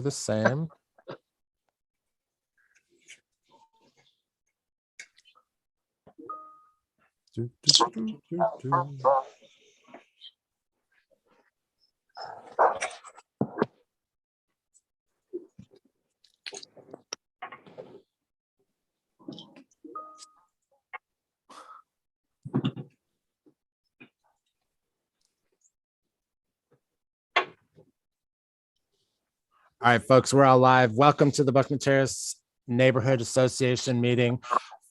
the same. All right, folks, we're all live. Welcome to the Buckner Terrace Neighborhood Association meeting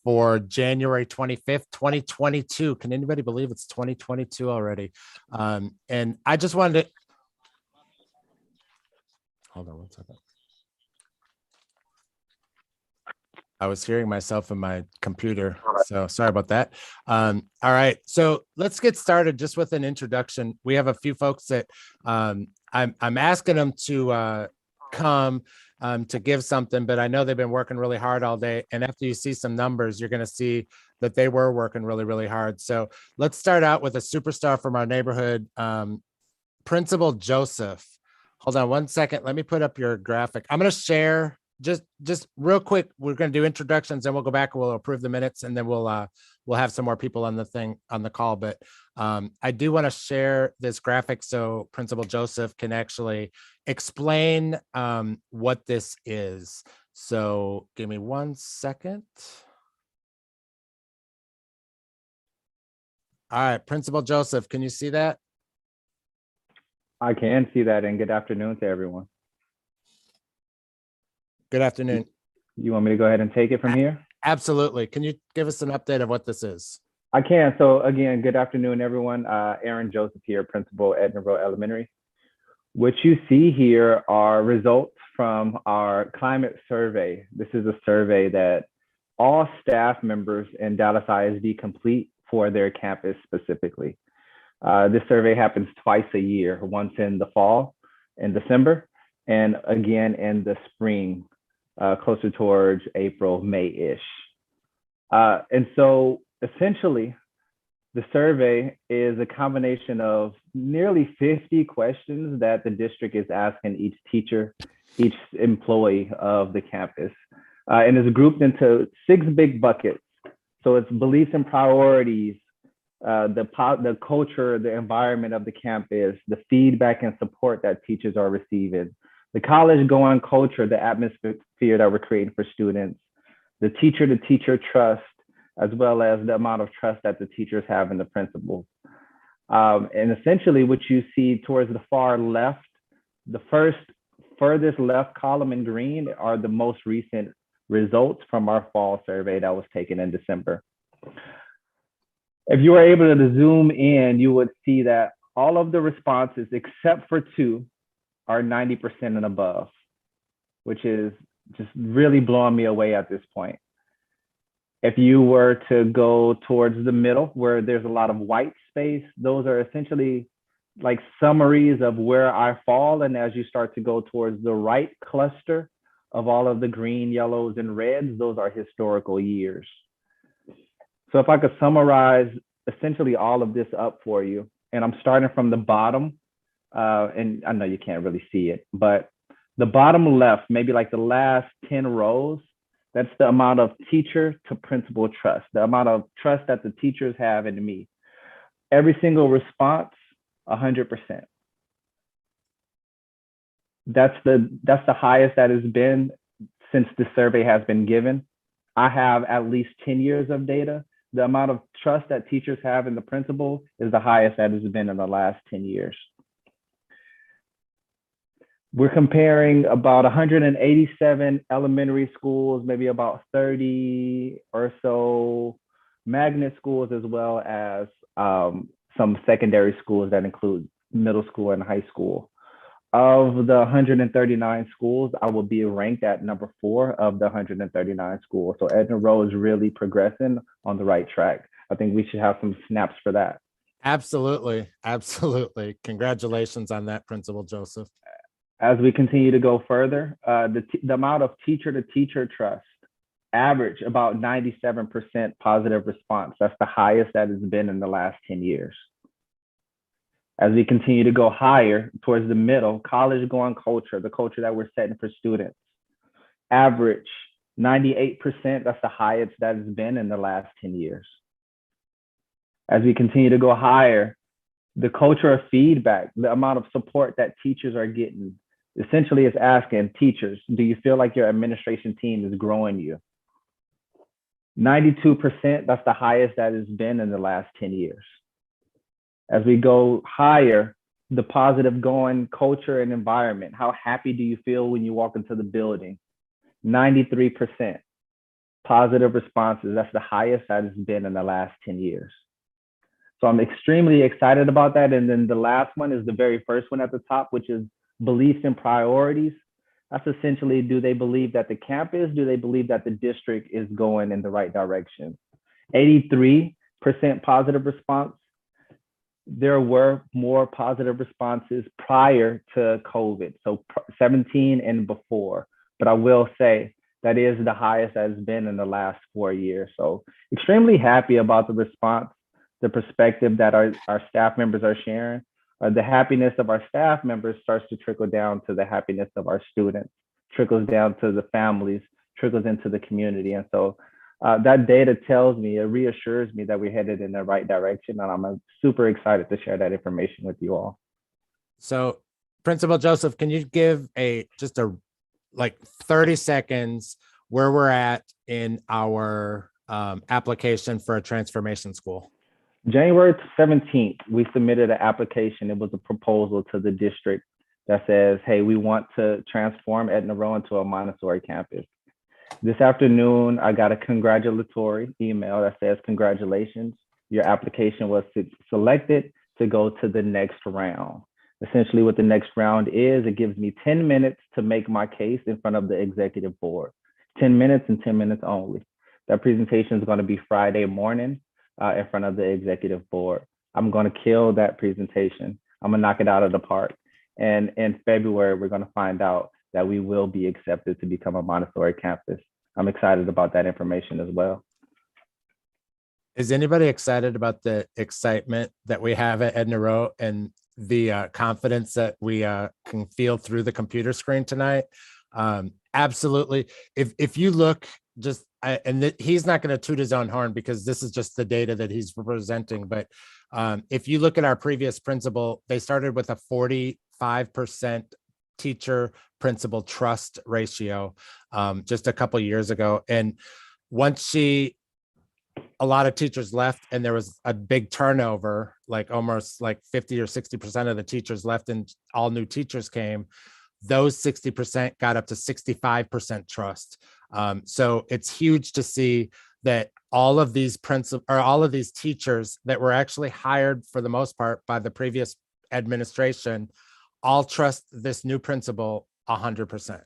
for January 25th, 2022. Can anybody believe it's 2022 already? And I just wanted to, hold on one second. I was hearing myself in my computer, so sorry about that. All right, so let's get started just with an introduction. We have a few folks that I'm asking them to come to give something, but I know they've been working really hard all day. And after you see some numbers, you're going to see that they were working really, really hard. So let's start out with a superstar from our neighborhood, Principal Joseph. Hold on one second. Let me put up your graphic. I'm going to share just real quick. We're going to do introductions and we'll go back and we'll approve the minutes and then we'll have some more people on the call. But I do want to share this graphic so Principal Joseph can actually explain what this is. So give me 1 second. All right, Principal Joseph, can you see that? I can see that, and good afternoon to everyone. Good afternoon. You want me to go ahead and take it from here? Absolutely. Can you give us an update of what this is? I can. So again, good afternoon, everyone. Aaron Joseph here, principal at Edinburgh Elementary. What you see here are results from our climate survey. This is a survey that all staff members in Dallas ISD complete for their campus specifically. This survey happens twice a year, once in the fall in December, and again in the spring, closer towards April, May-ish. And so essentially, the survey is a combination of nearly 50 questions that the district is asking each teacher, each employee of the campus, and is grouped into 6 big buckets. So it's beliefs and priorities, the culture, the environment of the campus, the feedback and support that teachers are receiving, the college-going culture, the atmosphere that we're creating for students, the teacher-to-teacher trust, as well as the amount of trust that the teachers have in the principals. And essentially what you see towards the far left, the furthest left column in green are the most recent results from our fall survey that was taken in December. If you were able to zoom in, you would see that all of the responses except for 2 are 90% and above, which is just really blowing me away at this point. If you were to go towards the middle where there's a lot of white space, those are essentially like summaries of where I fall. And as you start to go towards the right cluster of all of the green, yellows, and reds, those are historical years. So if I could summarize essentially all of this up for you, and I'm starting from the bottom, and I know you can't really see it, but the bottom left, maybe like the last 10 rows, that's the amount of teacher to principal trust, the amount of trust that the teachers have in me. Every single response, 100%. That's the highest that has been since the survey has been given. I have at least 10 years of data. The amount of trust that teachers have in the principal is the highest that has been in the last 10 years. We're comparing about 187 elementary schools, maybe about 30 or so magnet schools, as well as some secondary schools that include middle school and high school. Of the 139 schools, I will be ranked at number 4 of the 139 schools. So Edinburgh is really progressing on the right track. I think we should have some snaps for that. Absolutely. Absolutely. Congratulations on that, Principal Joseph. As we continue to go further, the amount of teacher-to-teacher trust, average about 97% positive response. That's the highest that has been in the last 10 years. As we continue to go higher towards the middle, college going culture, the culture that we're setting for students. Average 98%, that's the highest that has been in the last 10 years. As we continue to go higher, the culture of feedback, the amount of support that teachers are getting, essentially is asking teachers, do you feel like your administration team is growing you? 92%, that's the highest that has been in the last 10 years. As we go higher, the positive going culture and environment, how happy do you feel when you walk into the building? 93% positive responses. That's the highest that has been in the last 10 years. So I'm extremely excited about that. And then the last one is the very first one at the top, which is beliefs and priorities. That's essentially, do they believe that the campus, do they believe that the district is going in the right direction? 83% positive response. There were more positive responses prior to COVID, so 17 and before. But I will say that is the highest that has been in the last 4 years. So extremely happy about the response, the perspective that our staff members are sharing. The happiness of our staff members starts to trickle down to the happiness of our students, trickles down to the families, trickles into the community. And so that data tells me, it reassures me that we're headed in the right direction. And I'm super excited to share that information with you all. So Principal Joseph, can you give just a like 30 seconds where we're at in our application for a transformation school? January 17th, we submitted an application. It was a proposal to the district that says, hey, we want to transform Edna Rowe into a Montessori campus. This afternoon, I got a congratulatory email that says, congratulations, your application was selected to go to the next round. Essentially what the next round is, it gives me 10 minutes to make my case in front of the executive board. 10 minutes and 10 minutes only. That presentation is going to be Friday morning in front of the executive board. I'm going to kill that presentation. I'm going to knock it out of the park. And in February, we're going to find out that we will be accepted to become a Montessori campus. I'm excited about that information as well. Is anybody excited about the excitement that we have at Edna Rowe and the confidence that we can feel through the computer screen tonight? Absolutely. If you look just, he's not going to toot his own horn because this is just the data that he's presenting. But if you look at our previous principal, they started with a 45% teacher principal trust ratio just a couple of years ago. And once a lot of teachers left and there was a big turnover, like almost like 50 or 60% of the teachers left and all new teachers came, those 60% got up to 65% trust. So it's huge to see that all of these all of these teachers that were actually hired for the most part by the previous administration all trust this new principal 100%.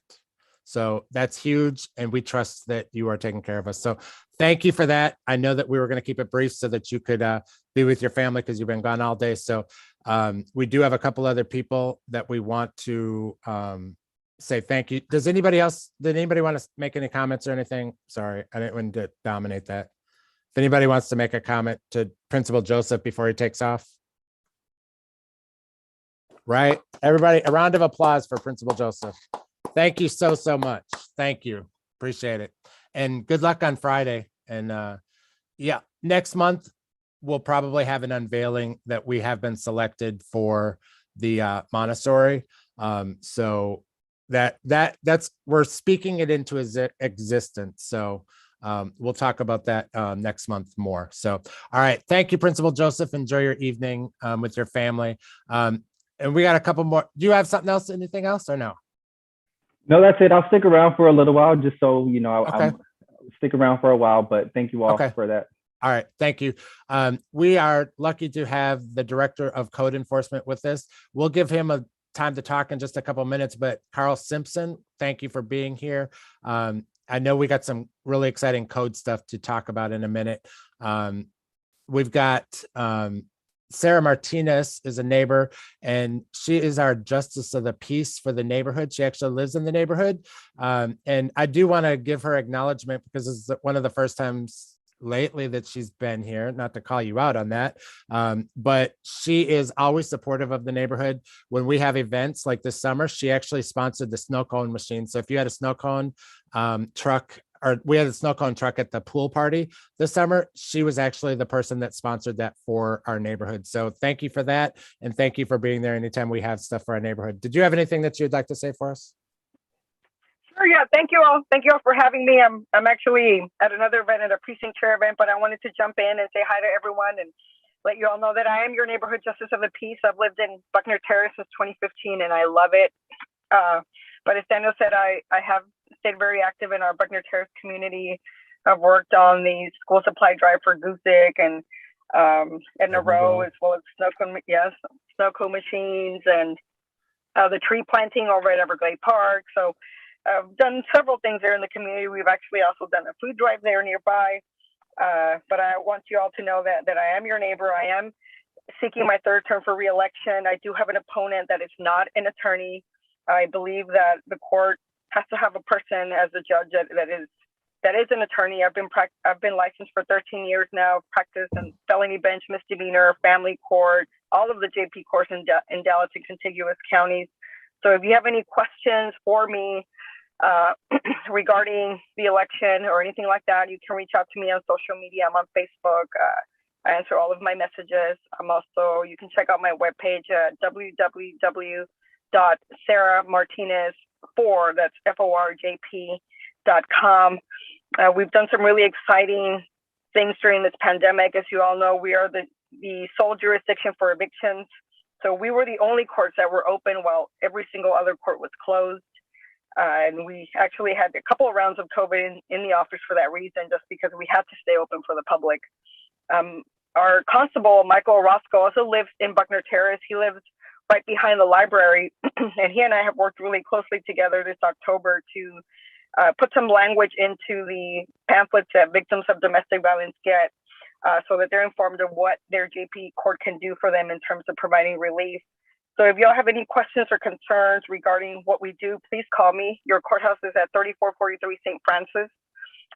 So that's huge. And we trust that you are taking care of us. So thank you for that. I know that we were going to keep it brief so that you could be with your family because you've been gone all day. So we do have a couple other people that we want to say thank you. Did anybody want to make any comments or anything? Sorry, I didn't want to dominate that. If anybody wants to make a comment to Principal Joseph before he takes off. Right, everybody, a round of applause for Principal Joseph. Thank you so much. Thank you. Appreciate it. And good luck on Friday. And yeah, next month, we'll probably have an unveiling that we have been selected for the Montessori. So that's we're speaking it into existence. So we'll talk about that next month more. So, all right. Thank you, Principal Joseph. Enjoy your evening with your family. And we got a couple more. Do you have something else, anything else or no? No, that's it. I'll stick around for a little while just so, you know, okay. I'll stick around for a while, but thank you all for that. All right. Thank you. We are lucky to have the Director of Code Enforcement with us. We'll give him a time to talk in just a couple of minutes, but Carl Simpson, thank you for being here. I know we got some really exciting code stuff to talk about in a minute. We've got Sarah Martinez is a neighbor, and she is our justice of the peace for the neighborhood. She actually lives in the neighborhood. And I do want to give her acknowledgement because this is one of the first times lately that she's been here, not to call you out on that, but she is always supportive of the neighborhood. When we have events like this summer, she actually sponsored the snow cone machine. So if you had a snow cone truck, or we had a snow cone truck at the pool party this summer, she was actually the person that sponsored that for our neighborhood. So thank you for that. And thank you for being there anytime we have stuff for our neighborhood. Did you have anything that you'd like to say for us? Sure, yeah. Thank you all. Thank you all for having me. I'm actually at another event, at a precinct chair event, but I wanted to jump in and say hi to everyone and let you all know that I am your neighborhood justice of the peace. I've lived in Buckner Terrace since 2015 and I love it. But as Daniel said, I have stayed very active in our Buckner Terrace community. I've worked on the school supply drive for Gusick and Edna Row, as well as snow cone machines and the tree planting over at Everglade Park. So I've done several things there in the community. We've actually also done a food drive there nearby. But I want you all to know that I am your neighbor. I am seeking my third term for reelection. I do have an opponent that is not an attorney. I believe that the court has to have a person as a judge that is an attorney. I've been licensed for 13 years now, practiced in felony bench, misdemeanor, family court, all of the JP courts in Dallas and contiguous counties. So if you have any questions for me regarding the election or anything like that, you can reach out to me on social media. I'm on Facebook. I answer all of my messages. You can check out my webpage at www.sarahmartinez4, that's FORJP.com. We've done some really exciting things during this pandemic. As you all know, we are the sole jurisdiction for evictions. So we were the only courts that were open while every single other court was closed. And we actually had a couple of rounds of COVID in the office for that reason, just because we had to stay open for the public. Our constable, Michael Orozco, also lives in Buckner Terrace. He lives right behind the library. And he and I have worked really closely together this October to put some language into the pamphlets that victims of domestic violence get, so that they're informed of what their JP court can do for them in terms of providing relief. So if y'all have any questions or concerns regarding what we do, please call me. Your courthouse is at 3443 St. Francis.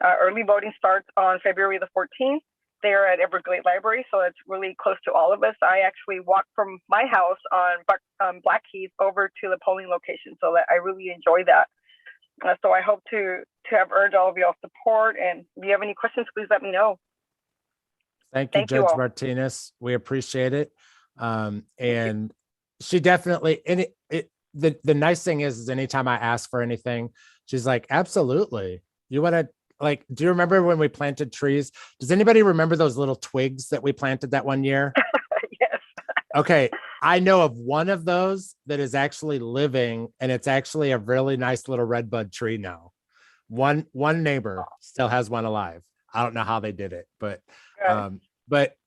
Early voting starts on February the 14th. They're at Everglade Library, so it's really close to all of us. I actually walk from my house on Blackheath over to the polling location, so that I really enjoy that. So I hope to have earned all of y'all's support. And if you have any questions, please let me know. Thank you, Judge Martinez. We appreciate it. And she definitely, and the nice thing is anytime I ask for anything, she's like, absolutely. You want to, like, do you remember when we planted trees? Does anybody remember those little twigs that we planted that one year? Yes. Okay. I know of one of those that is actually living, and it's actually a really nice little redbud tree now. One neighbor still has one alive. I don't know how they did it, but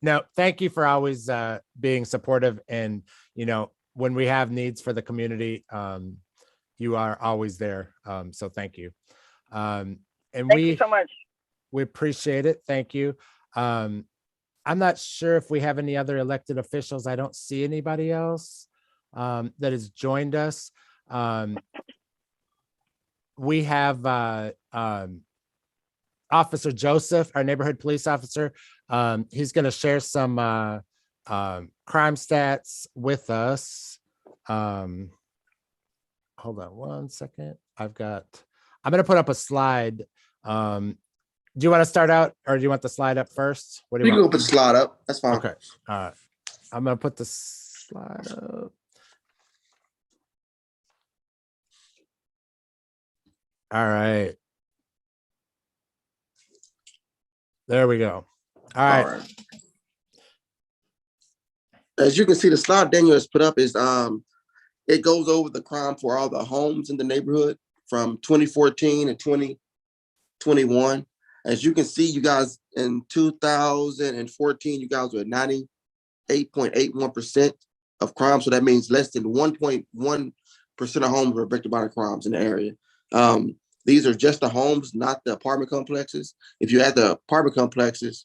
no, thank you for always being supportive. And, you know, when we have needs for the community, you are always there. So thank you. And thank you so much. We appreciate it. Thank you. I'm not sure if we have any other elected officials. I don't see anybody else that has joined us. We have Officer Joseph, our neighborhood police officer. He's going to share some crime stats with us. Hold on one second. I'm going to put up a slide. Do you want to start out, or do you want the slide up first? What do you want? You can put the slide up. That's fine. Okay. All right. I'm going to put the slide up. All right. There we go. All right. As you can see, the slide Daniel has put up is it goes over the crime for all the homes in the neighborhood from 2014 and 2021. As you can see, you guys in 2014, you guys were at 98.81% of crime. So that means less than 1.1% of homes were affected by the crimes in the area. These are just the homes, not the apartment complexes. If you add the apartment complexes,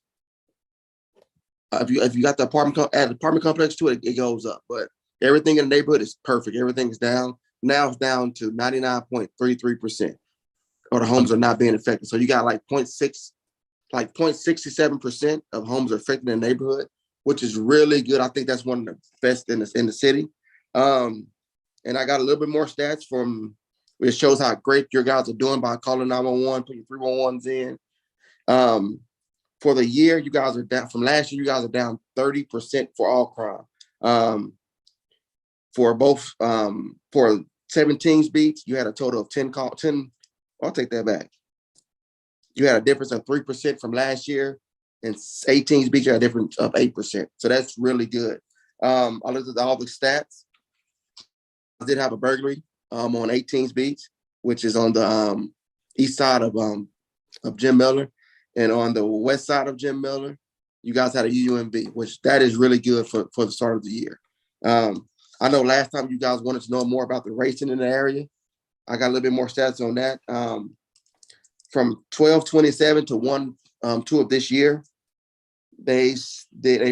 if you got the apartment complex to it, it goes up. But everything in the neighborhood is perfect. Everything's down. Now it's down to 99.33%. Or the homes are not being affected. So you got like 0.6 like 0.67% of homes are affected in the neighborhood, which is really good. I think that's one of the best in the city. And I got a little bit more stats from, it shows how great your guys are doing by calling 911, putting 311s in. For the year, you guys are down from last year. You guys are down 30% for all crime. For both for 17 beats, you had a total of 10 call 10. I'll take that back. You had a difference of 3% from last year, and 18 beats, you had a difference of 8%. So that's really good. I looked at all the stats. I did have a burglary on 18 beats, which is on the east side of Jim Miller, and on the west side of Jim Miller, you guys had a UUMB, which that is really good for the start of the year. I know last time you guys wanted to know more about the racing in the area. I got a little bit more stats on that. From 12/27 to 1/2 of this year, they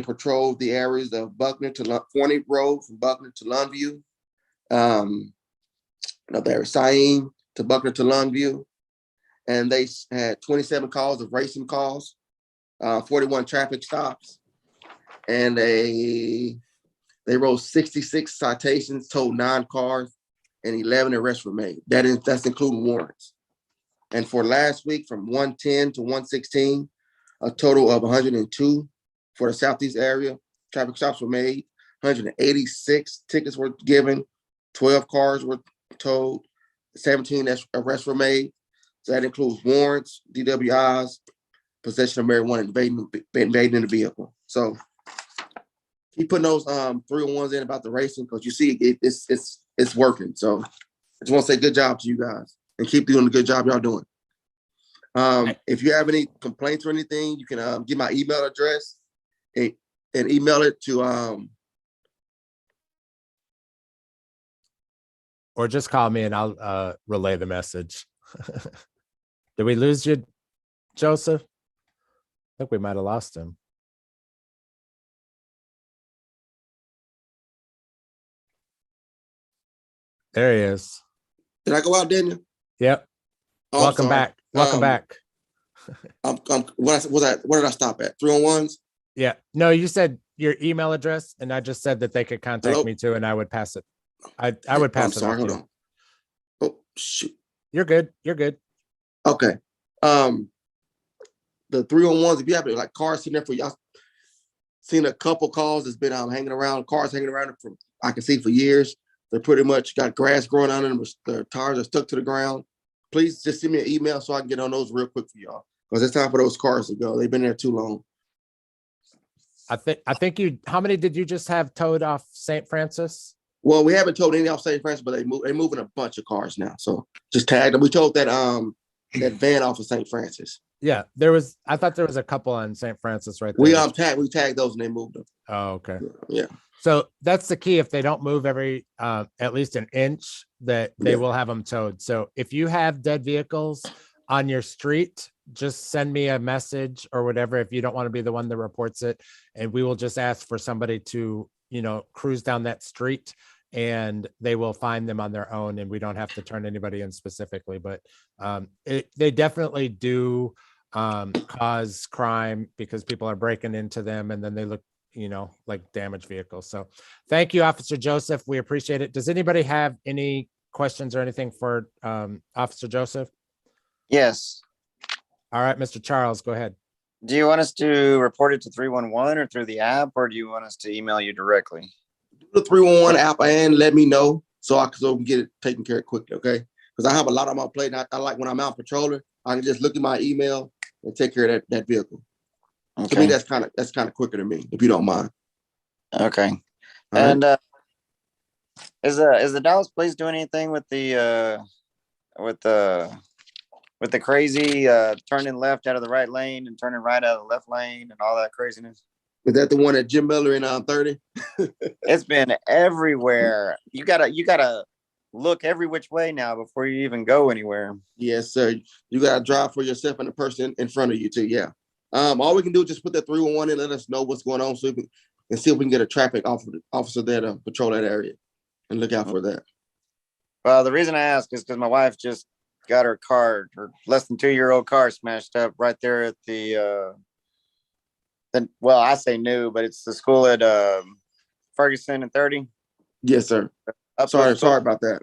patrolled the areas of Buckner to Forney Road, from Buckner to Longview. There Sain to Buckner to Longview, and they had 27 calls of racing calls, 41 traffic stops, and they wrote 66 citations, towed 9 cars, and 11 arrests were made. That's including warrants. And for last week, from 110 to 116, a total of 102 for the Southeast area. Traffic stops were made, 186 tickets were given, 12 cars were towed, 17 arrests were made. So that includes warrants, DWIs, possession of marijuana, invading the vehicle. So keep putting those 301s in about the racing, because you see it's working. So I just want to say good job to you guys, and keep doing the good job y'all doing. If you have any complaints or anything, you can get my email address and email it to or just call me and I'll relay the message. Did we lose you, Joseph? I think we might have lost him. There he is. Did I go out, Daniel? Yep. Oh, Welcome back. Welcome back. What did I stop at? 301s? Yeah. No, you said your email address, and I just said that they could contact me too, and I would pass it. I would pass it on to you. On. Oh, shoot. You're good. You're good. Okay. The 301s, if you have like cars sitting there for y'all, seen a couple calls that's been hanging around, cars hanging around from I can see for years. They're pretty much got grass growing on them. The tires are stuck to the ground. Please just send me an email so I can get on those real quick for y'all, because it's time for those cars to go. They've been there too long. I think you. How many did you just have towed off St. Francis? Well, we haven't towed any off St. Francis, but they're moving a bunch of cars now. So just tagged them. We towed that that van off of St. Francis. Yeah, I thought there was a couple on St. Francis right there. We tagged those and they moved them. Oh, okay. Yeah. So that's the key. If they don't move every at least an inch, that they will have them towed. So if you have dead vehicles on your street, just send me a message or whatever if you don't want to be the one that reports it, and we will just ask for somebody to cruise down that street, and they will find them on their own, and we don't have to turn anybody in specifically. But they definitely do cause crime, because people are breaking into them and then they look like damaged vehicles. So thank you, Officer Joseph. We appreciate it. Does anybody have any questions or anything for Officer Joseph? Yes. All right, Mr. Charles, go ahead. Do you want us to report it to 311 or through the app, or do you want us to email you directly? The 311 app and let me know so I can get it taken care of quickly, okay? Because I have a lot on my plate. And I like when I'm out patrolling, I can just look at my email and take care of that vehicle. Okay. To me, that's kind of quicker to me, if you don't mind. Okay. All and right. Is the Dallas police doing anything with the crazy turning left out of the right lane and turning right out of the left lane and all that craziness? Is that the one at Jim Miller in 30? It's been everywhere. You gotta look every which way now before you even go anywhere. Yes, sir. You gotta drive for yourself and the person in front of you too. Yeah. All we can do is just put that 311 in and let us know what's going on, so we can see if we can get a traffic officer there to patrol that area and look out for that. Well, the reason I ask is because my wife just got her car, her less than 2-year-old car smashed up right there at well, I say new, but it's the school at Ferguson and 30. Yes, sir. Up Sorry those schools. about that.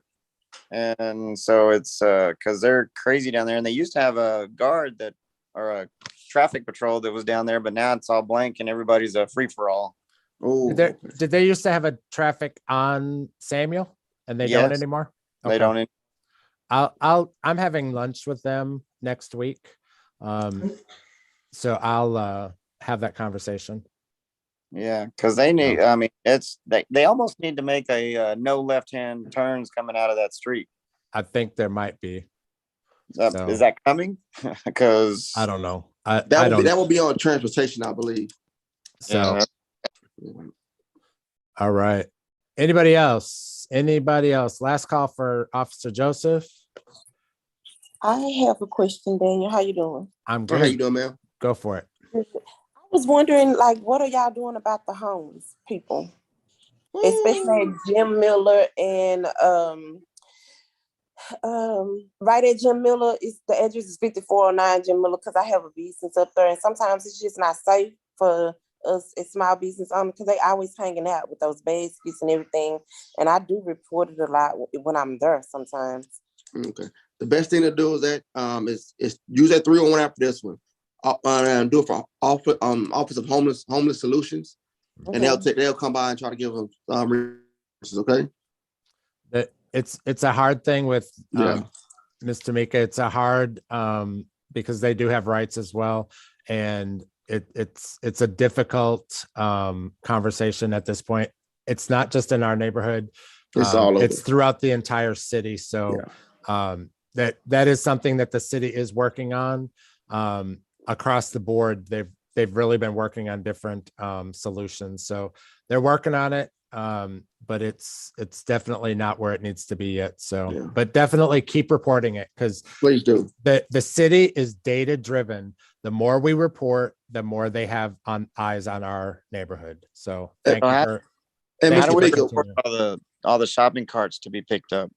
And so it's because they're crazy down there, and they used to have a guard that or a traffic patrol that was down there, but now it's all blank and everybody's a free for all. Oh, Did they used to have a traffic on Samuel and they don't Yes. anymore? They don't. I'm having lunch with them next week. So I'll have that conversation. Yeah, because they need. I mean, it's they almost need to make a no left-hand turns coming out of that street. I think there might be. Is that coming? Because I don't know. that will be on transportation, I believe. So, all right. Anybody else? Last call for Officer Joseph. I have a question, Daniel. How you doing? I'm good. How you doing, ma'am? Go for it. I was wondering, like, what are y'all doing about the homeless people, especially at Jim Miller and right at Jim Miller? Is the address is 5409 Jim Miller, because I have a business up there, and sometimes it's just not safe for us as small business owners because they always hanging out with those baskets and everything, and I do report it a lot when I'm there sometimes. Okay. The best thing to do is that is use that 301 after this one. And do it for Office of Homeless Solutions, and they'll come by and try to give them resources. Okay. It's a hard thing with Ms. Tamika. It's a hard because they do have rights as well, and it's a difficult conversation at this point. It's not just in our neighborhood. It's all over. It's throughout the entire city. So that is something that the city is working on. Across the board, they've really been working on different solutions. So they're working on it, but it's definitely not where it needs to be yet. So, but definitely keep reporting it, because please do. The city is data driven. The more we report, the more they have eyes on our neighborhood. So thank you for. And how do we get all the shopping carts to be picked up?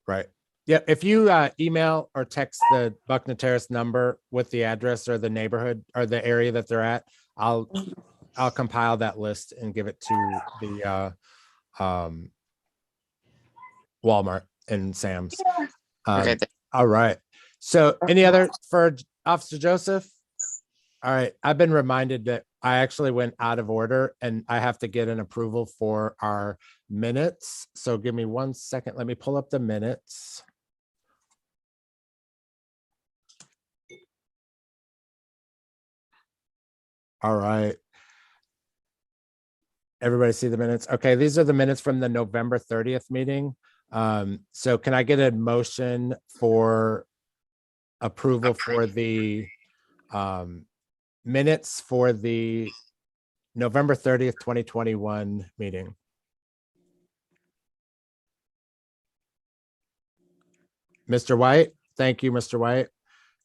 Right. Yeah, if you email or text the Buckner Terrace number with the address or the neighborhood or the area that they're at, I'll compile that list and give it to the Walmart and Sam's. Okay. All right. So any other for Officer Joseph? All right. I've been reminded that I actually went out of order and I have to get an approval for our minutes. So give me 1 second. Let me pull up the minutes. All right. Everybody see the minutes? Okay, these are the minutes from the November 30th meeting. So can I get a motion for approval for the minutes for the November 30th, 2021 meeting? Mr. White, thank you, Mr. White.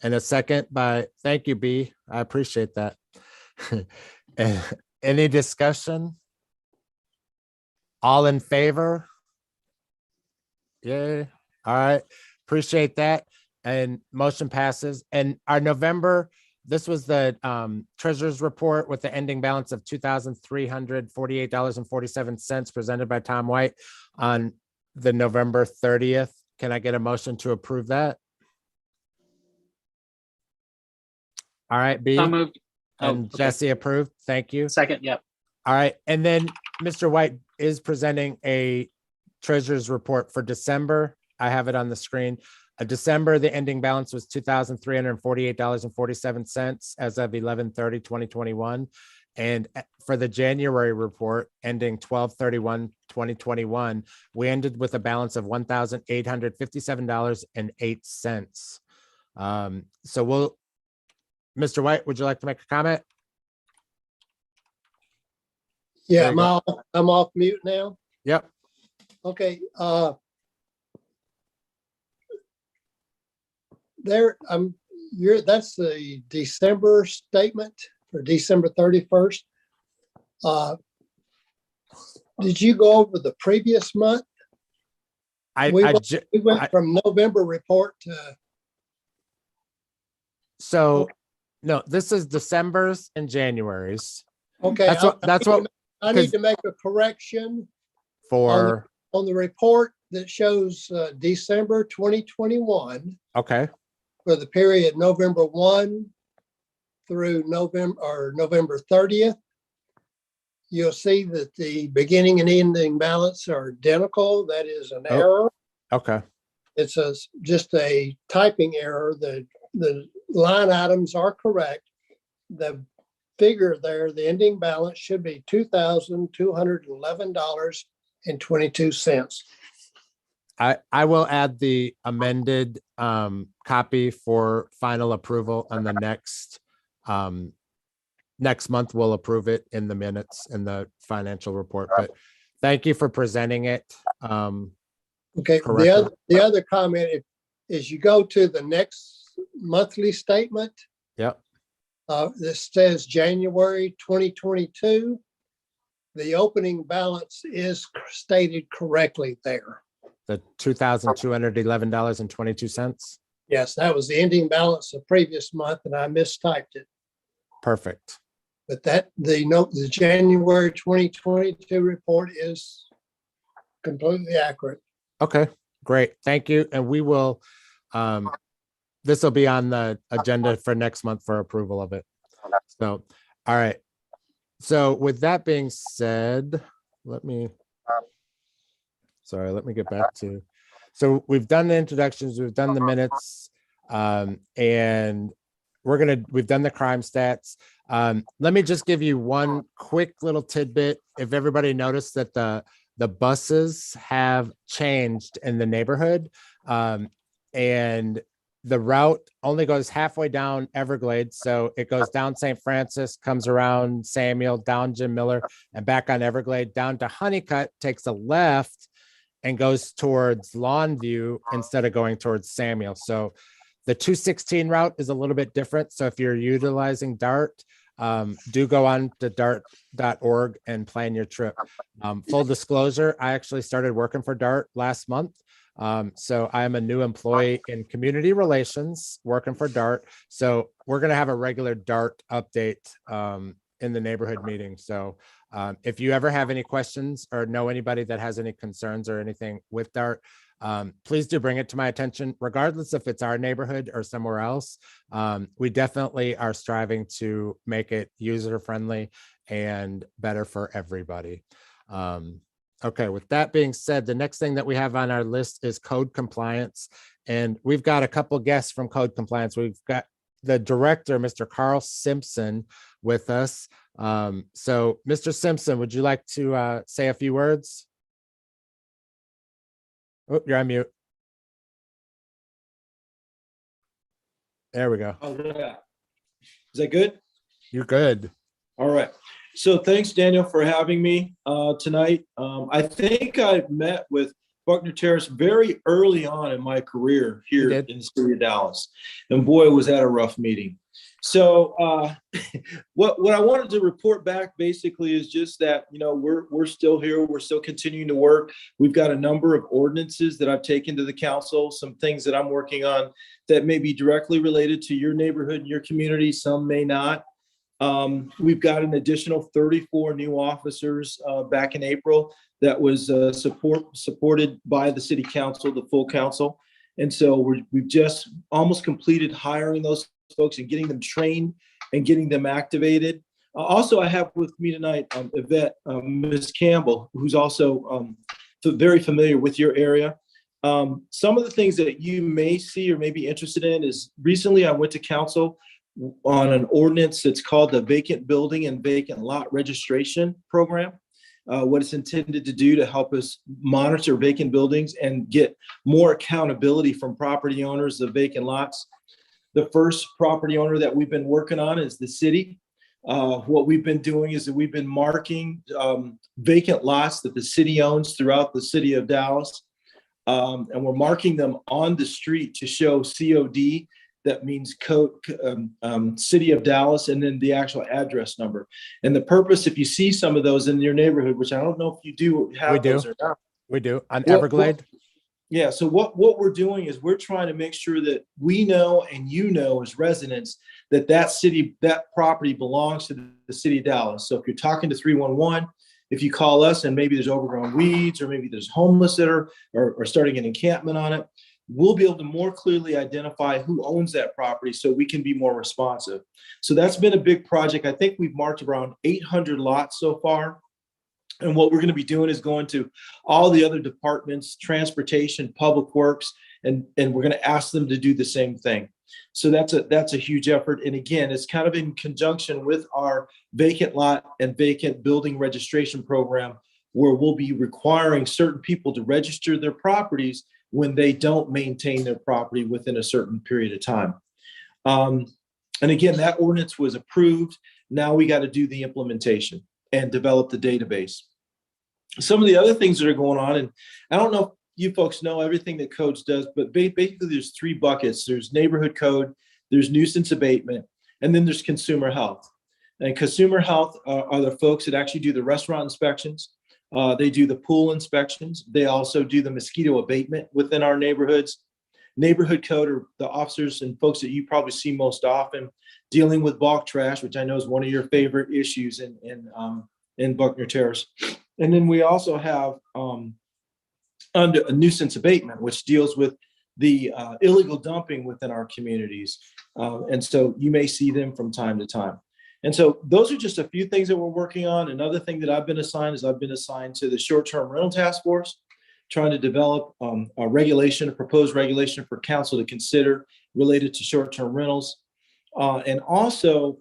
And a second by, thank you, B. I appreciate that. Any discussion? All in favor? Yay. All right. Appreciate that. And motion passes. And our November, this was the treasurer's report with the ending balance of $2,348.47 presented by Tom White on the November 30th. Can I get a motion to approve that? All right, B. So moved. And Jesse approved. Thank you. Second, yep. All right. And then Mr. White is presenting a treasurer's report for December. I have it on the screen. December, the ending balance was $2,348.47 as of 11/30/2021. And for the January report ending 12/31/2021, we ended with a balance of $1,857.08. So Mr. White, would you like to make a comment? Yeah, I'm off mute now. Yep. Okay. That's the December statement for December 31st. Did you go over the previous month? We went from November report to So no, this is December's and January's. Okay. That's what I need to make a correction for, on the report that shows December 2021 okay, for the period November 1 through November 30th. You'll see that the beginning and ending balance are identical. That is an error. okay. It's just a typing error. The line items are correct. The figure there, the ending balance should be $2,211.22. I will add the amended copy for final approval on the next month. We'll approve it in the minutes in the financial report, but thank you for presenting it. Okay, correctly. the other comment is you go to the next monthly statement. Yep. This says January 2022. The opening balance is stated correctly there. The $2,211.22. Yes, that was the ending balance of previous month, and I mistyped it. Perfect. But the January 2022 report is completely accurate. Okay, great. Thank you. And we will, this will be on the agenda for next month for approval of it. So, all right. So with that being said, let me get back to, so we've done the introductions, we've done the minutes, and we've done the crime stats. Let me just give you one quick little tidbit. If everybody noticed that the buses have changed in the neighborhood, and the route only goes halfway down Everglades. So it goes down St. Francis, comes around Samuel, down Jim Miller, and back on Everglade, down to Honeycutt, takes a left and goes towards Longview instead of going towards Samuel. So the 216 route is a little bit different. So if you're utilizing DART, do go on to dart.org and plan your trip. Full disclosure, I actually started working for DART last month. So I'm a new employee in community relations working for DART. So we're going to have a regular DART update in the neighborhood meeting. So if you ever have any questions or know anybody that has any concerns or anything with DART, please do bring it to my attention, regardless if it's our neighborhood or somewhere else. We definitely are striving to make it user-friendly and better for everybody. Okay, with that being said, the next thing that we have on our list is code compliance. And we've got a couple guests from code compliance. We've got the director, Mr. Carl Simpson, with us. So Mr. Simpson, would you like to say a few words? Oh, you're on mute. There we go. All right. Is that good? You're good. All right. So thanks, Daniel, for having me tonight. I think I met with Buckner Terrace very early on in my career here in the city of Dallas. And boy, was that a rough meeting. So what I wanted to report back basically is just that, you know, we're still here. We're still continuing to work. We've got a number of ordinances that I've taken to the council, some things that I'm working on that may be directly related to your neighborhood and your community. Some may not. We've got an additional 34 new officers back in April that was supported by the city council, the full council. And so we've just almost completed hiring those folks and getting them trained and getting them activated. Also, I have with me tonight Yvette, Ms. Campbell, who's also very familiar with your area. Some of the things that you may see or may be interested in is recently I went to council on an ordinance that's called the Vacant Building and Vacant Lot Registration Program. What it's intended to do to help us monitor vacant buildings and get more accountability from property owners of vacant lots. The first property owner that we've been working on is the city. What we've been doing is that we've been marking vacant lots that the city owns throughout the city of Dallas. And we're marking them on the street to show COD. That means code, city of Dallas, and then the actual address number. And the purpose, if you see some of those in your neighborhood, which I don't know if you do have those or not. We do on Everglade. Yeah. So what we're doing is we're trying to make sure that we know and you know as residents that that property belongs to the city of Dallas. So if you're talking to 311, if you call us and maybe there's overgrown weeds or maybe there's homeless that are starting an encampment on it, we'll be able to more clearly identify who owns that property so we can be more responsive. So that's been a big project. I think we've marked around 800 lots so far. And what we're going to be doing is going to all the other departments, transportation, public works, and we're going to ask them to do the same thing. So that's a huge effort. And again, it's kind of in conjunction with our vacant lot and vacant building registration program, where we'll be requiring certain people to register their properties when they don't maintain their property within a certain period of time. And again, that ordinance was approved. Now we got to do the implementation and develop the database. Some of the other things that are going on, and I don't know if you folks know everything that codes does, but basically there's three buckets. There's neighborhood code, there's nuisance abatement, and then there's consumer health. And consumer health are the folks that actually do the restaurant inspections. They do the pool inspections. They also do the mosquito abatement within our neighborhoods. Neighborhood code are the officers and folks that you probably see most often dealing with bulk trash, which I know is one of your favorite issues in Buckner Terrace. And then we also have under a nuisance abatement, which deals with the illegal dumping within our communities. And so you may see them from time to time. And so those are just a few things that we're working on. Another thing that I've been assigned to the short-term rental task force, trying to develop a proposed regulation for council to consider related to short-term rentals. And also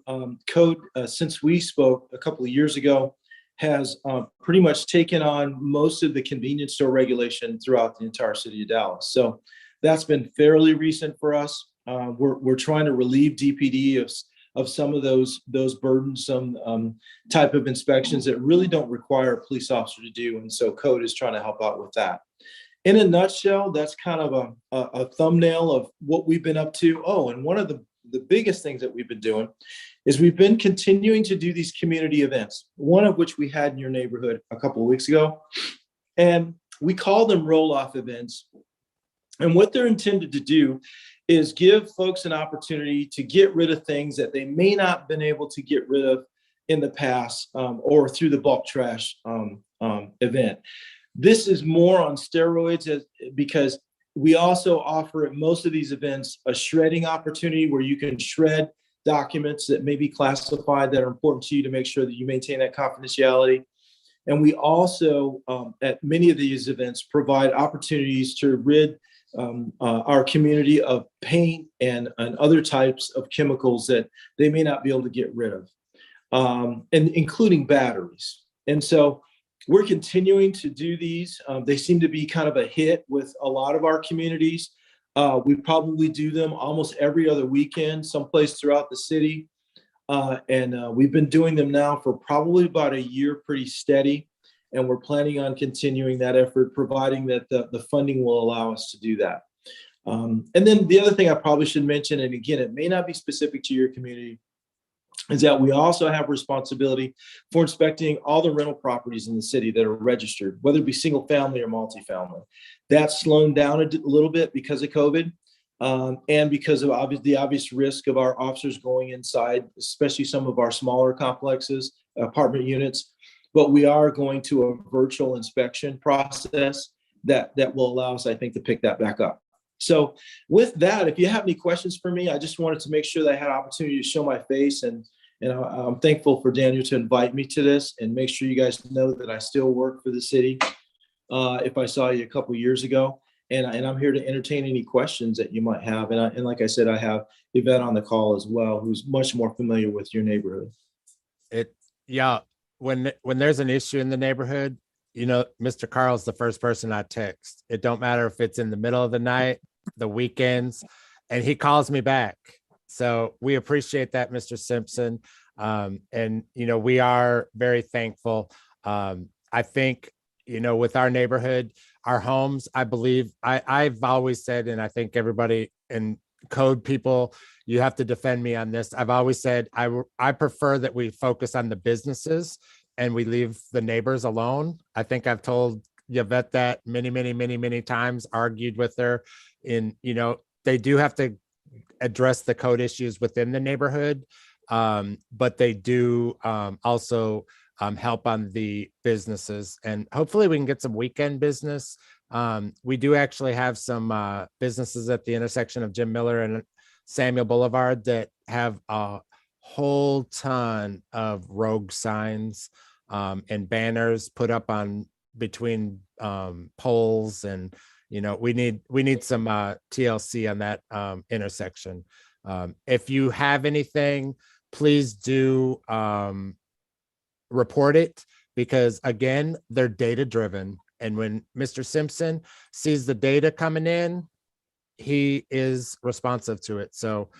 code, since we spoke a couple of years ago, has pretty much taken on most of the convenience store regulation throughout the entire city of Dallas. So that's been fairly recent for us. We're trying to relieve DPD of some of those burdensome type of inspections that really don't require a police officer to do. And so code is trying to help out with that. In a nutshell, that's kind of a thumbnail of what we've been up to. Oh, and one of the biggest things that we've been doing is we've been continuing to do these community events, one of which we had in your neighborhood a couple of weeks ago. And we call them roll-off events. And what they're intended to do is give folks an opportunity to get rid of things that they may not have been able to get rid of in the past or through the bulk trash event. This is more on steroids because we also offer at most of these events a shredding opportunity where you can shred documents that may be classified that are important to you to make sure that you maintain that confidentiality. And we also, at many of these events, provide opportunities to rid our community of paint and other types of chemicals that they may not be able to get rid of, and including batteries. And so we're continuing to do these. They seem to be kind of a hit with a lot of our communities. We probably do them almost every other weekend, someplace throughout the city. And we've been doing them now for probably about a year, pretty steady. And we're planning on continuing that effort, providing that the funding will allow us to do that. And then the other thing I probably should mention, and again, it may not be specific to your community, is that we also have responsibility for inspecting all the rental properties in the city that are registered, whether it be single family or multifamily. That's slowed down a little bit because of COVID. And because of the obvious risk of our officers going inside, especially some of our smaller complexes, apartment units. But we are going to a virtual inspection process that will allow us, I think, to pick that back up. So with that, if you have any questions for me, I just wanted to make sure that I had an opportunity to show my face. And I'm thankful for Daniel to invite me to this and make sure you guys know that I still work for the city. If I saw you a couple of years ago. And I'm here to entertain any questions that you might have. And like I said, I have Yvette on the call as well, who's much more familiar with your neighborhood. When there's an issue in the neighborhood, Mr. Carl's the first person I text. It don't matter if it's in the middle of the night, the weekends, and he calls me back. So we appreciate that, Mr. Simpson. And we are very thankful. I think, with our neighborhood, our homes, I believe I've always said, and I think everybody and code people, you have to defend me on this. I've always said, I prefer that we focus on the businesses and we leave the neighbors alone. I think I've told you vet that many times, argued with her. In, they do have to address the code issues within the neighborhood, but they do also help on the businesses, and hopefully we can get some weekend business. We do actually have some businesses at the intersection of Jim Miller and Samuel Boulevard that have a whole ton of rogue signs and banners put up on between poles, and we need some TLC on that intersection. If you have anything, please do report it, because again, they're data driven, and when Mr. Simpson sees the data coming in, he is responsive to it. So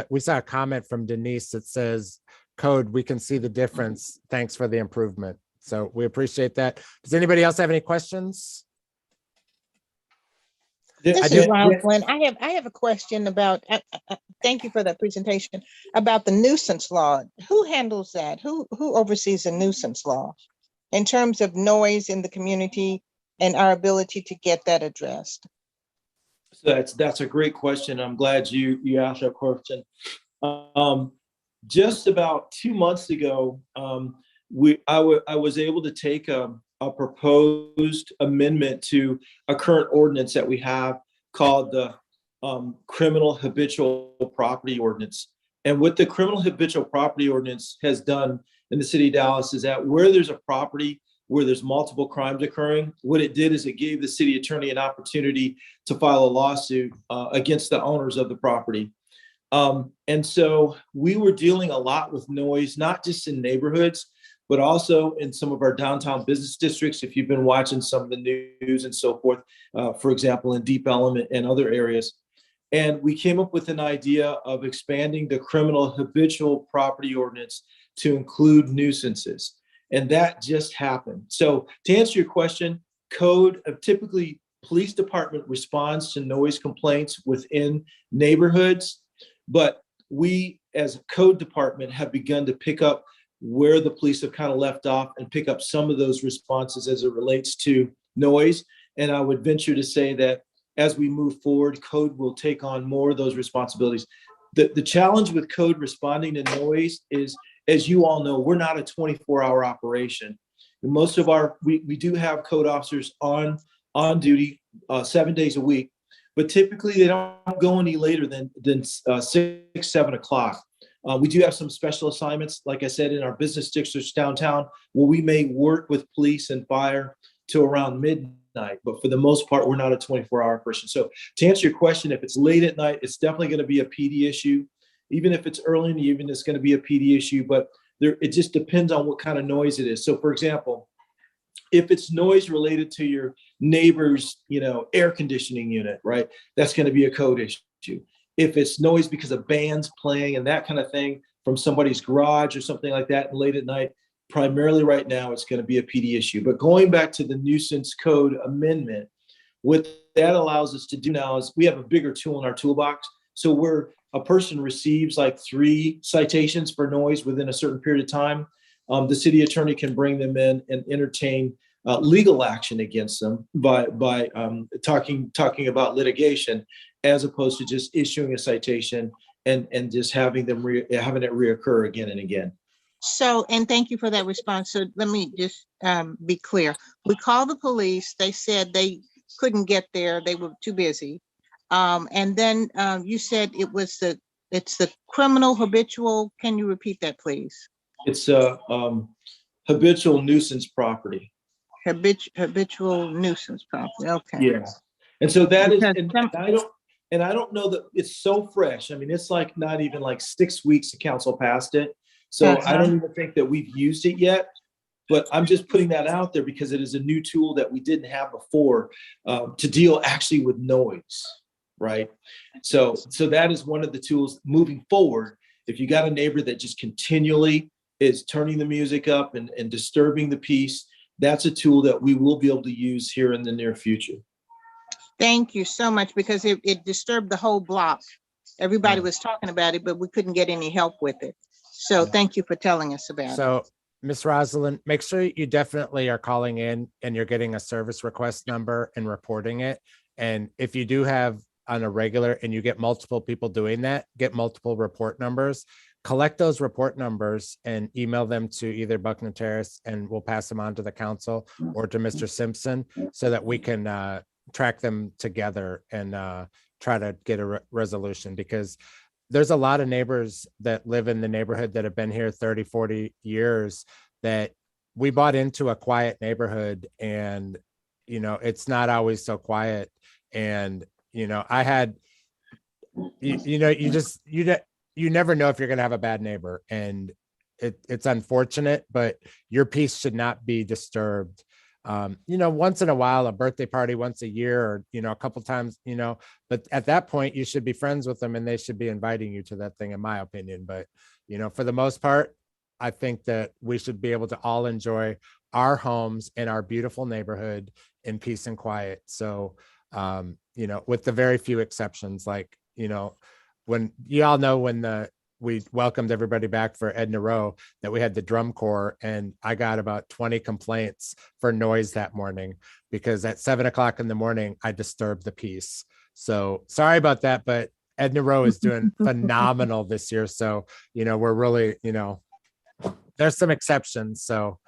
we saw a comment from Denise that says, code, we can see the difference, thanks for the improvement. So we appreciate that. Does anybody else have any questions? This is Rosalind. I have a question about, thank you for that presentation, about the nuisance law. Who handles that? Who oversees the nuisance law in terms of noise in the community and our ability to get that addressed? So that's a great question. I'm glad you asked that question. Just about 2 months ago, I was able to take a proposed amendment to a current ordinance that we have called the criminal habitual property ordinance. And what the criminal habitual property ordinance has done in the city of Dallas is that where there's a property where there's multiple crimes occurring, what it did is it gave the city attorney an opportunity to file a lawsuit against the owners of the property. And so we were dealing a lot with noise, not just in neighborhoods, but also in some of our downtown business districts. If you've been watching some of the news and so forth, for example, in Deep Element and other areas. And we came up with an idea of expanding the criminal habitual property ordinance to include nuisances. And that just happened. So to answer your question, code of typically police department responds to noise complaints within neighborhoods, but we as a code department have begun to pick up where the police have kind of left off and pick up some of those responses as it relates to noise. And I would venture to say that as we move forward, code will take on more of those responsibilities. The challenge with code responding to noise is, as you all know, we're not a 24-hour operation. And most of we do have code officers on duty 7 days a week, but typically they don't go any later than 6, 7 o'clock. We do have some special assignments, like I said, in our business districts downtown, where we may work with police and fire to around midnight, but for the most part, we're not a 24-hour person. So to answer your question, if it's late at night, it's definitely going to be a PD issue. Even if it's early in the evening, it's going to be a PD issue, but it just depends on what kind of noise it is. So for example, if it's noise related to your neighbor's, air conditioning unit, right? That's going to be a code issue. If it's noise because of bands playing and that kind of thing from somebody's garage or something like that, and late at night, primarily right now, it's going to be a PD issue. But going back to the nuisance code amendment, what that allows us to do now is we have a bigger tool in our toolbox. So where a person receives like 3 citations for noise within a certain period of time, the city attorney can bring them in and entertain legal action against them by talking about litigation, as opposed to just issuing a citation and just having it reoccur again and again. So, and thank you for that response. So let me just be clear. We called the police. They said they couldn't get there. They were too busy. And then you said it's the criminal habitual. Can you repeat that, please? It's a habitual nuisance property. Habitual nuisance property. Okay. Yeah. And so that is, and I don't know that it's so fresh. I mean, it's like not even like 6 weeks the council passed it. So I don't even think that we've used it yet, but I'm just putting that out there because it is a new tool that we didn't have before to deal actually with noise, right? So that is one of the tools moving forward. If you got a neighbor that just continually is turning the music up and disturbing the peace, that's a tool that we will be able to use here in the near future. Thank you so much, because it disturbed the whole block. Everybody was talking about it, but we couldn't get any help with it. So thank you for telling us about it. So Miss Rosalind, make sure you definitely are calling in and you're getting a service request number and reporting it. And if you do have on a regular and you get multiple people doing that, get multiple report numbers, collect those report numbers and email them to either Buckner Terrace and we'll pass them on to the council or to Mr. Simpson so that we can track them together and try to get a resolution, because there's a lot of neighbors that live in the neighborhood that have been here 30, 40 years that we bought into a quiet neighborhood, and, you know, it's not always so quiet. And, you know, I had, you know, you never know if you're going to have a bad neighbor, and it's unfortunate, but your peace should not be disturbed. You know, once in a while, a birthday party once a year, or, you know, a couple times, you know, but at that point you should be friends with them and they should be inviting you to that thing, in my opinion. But, you know, for the most part, I think that we should be able to all enjoy our homes in our beautiful neighborhood in peace and quiet. So, you know, with the very few exceptions, like, you know, when you all know when we welcomed everybody back for Edna Row, that we had the drum corps, and I got about 20 complaints for noise that morning because at 7 o'clock in the morning, I disturbed the peace. So sorry about that, but Edna Row is doing phenomenal this year. So, you know, we're really, you know, there's some exceptions. So,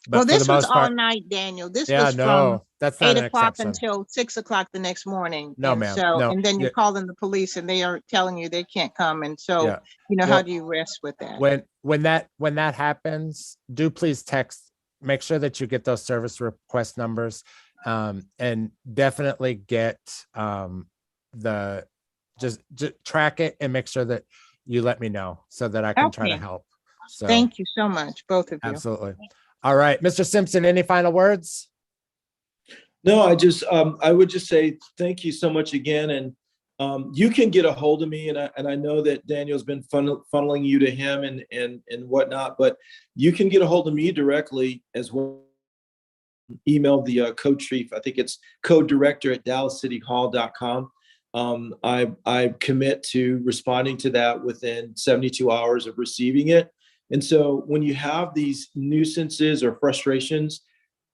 but Well, for this the was most all part, night, Daniel. This yeah, was from no, that's not 8 an o'clock exception. until 6 o'clock the next morning. No, And ma'am, so, no. and then Yeah. you're calling the police and they are telling you they can't come. And so, Yeah. you know, Well, how do you rest with that? when that happens, do please text, make sure that you get those service request numbers, and definitely get the just track it and make sure that you let me know so that I can try to Okay. help. So Thank you so much, both of you. absolutely. All right, Mr. Simpson, any final words? No, I would just say thank you so much again. And you can get a hold of me, and I know that Daniel's been funneling you to him and whatnot, but you can get a hold of me directly as well. Email the code chief. I think it's code director at dallascityhall.com. I commit to responding to that within 72 hours of receiving it. And so when you have these nuisances or frustrations,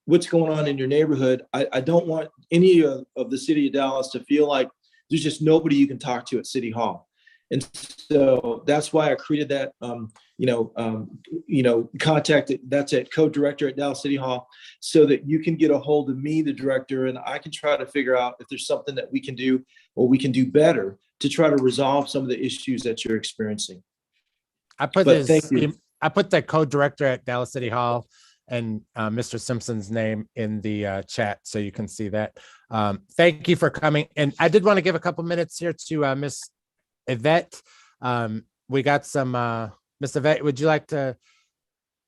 what's going on in your neighborhood, I don't want any of the city of Dallas to feel like there's just nobody you can talk to at City Hall. And so that's why I created that, contact. That's at code director at Dallas City Hall, so that you can get a hold of me, the director, and I can try to figure out if there's something that we can do or we can do better to try to resolve some of the issues that you're experiencing. I put Thank you. I put the code director at Dallas City Hall and Mr. Simpson's name in the chat so you can see that. Thank you for coming. And I did want to give a couple minutes here to Miss Yvette. We got some, Miss Yvette, would you like to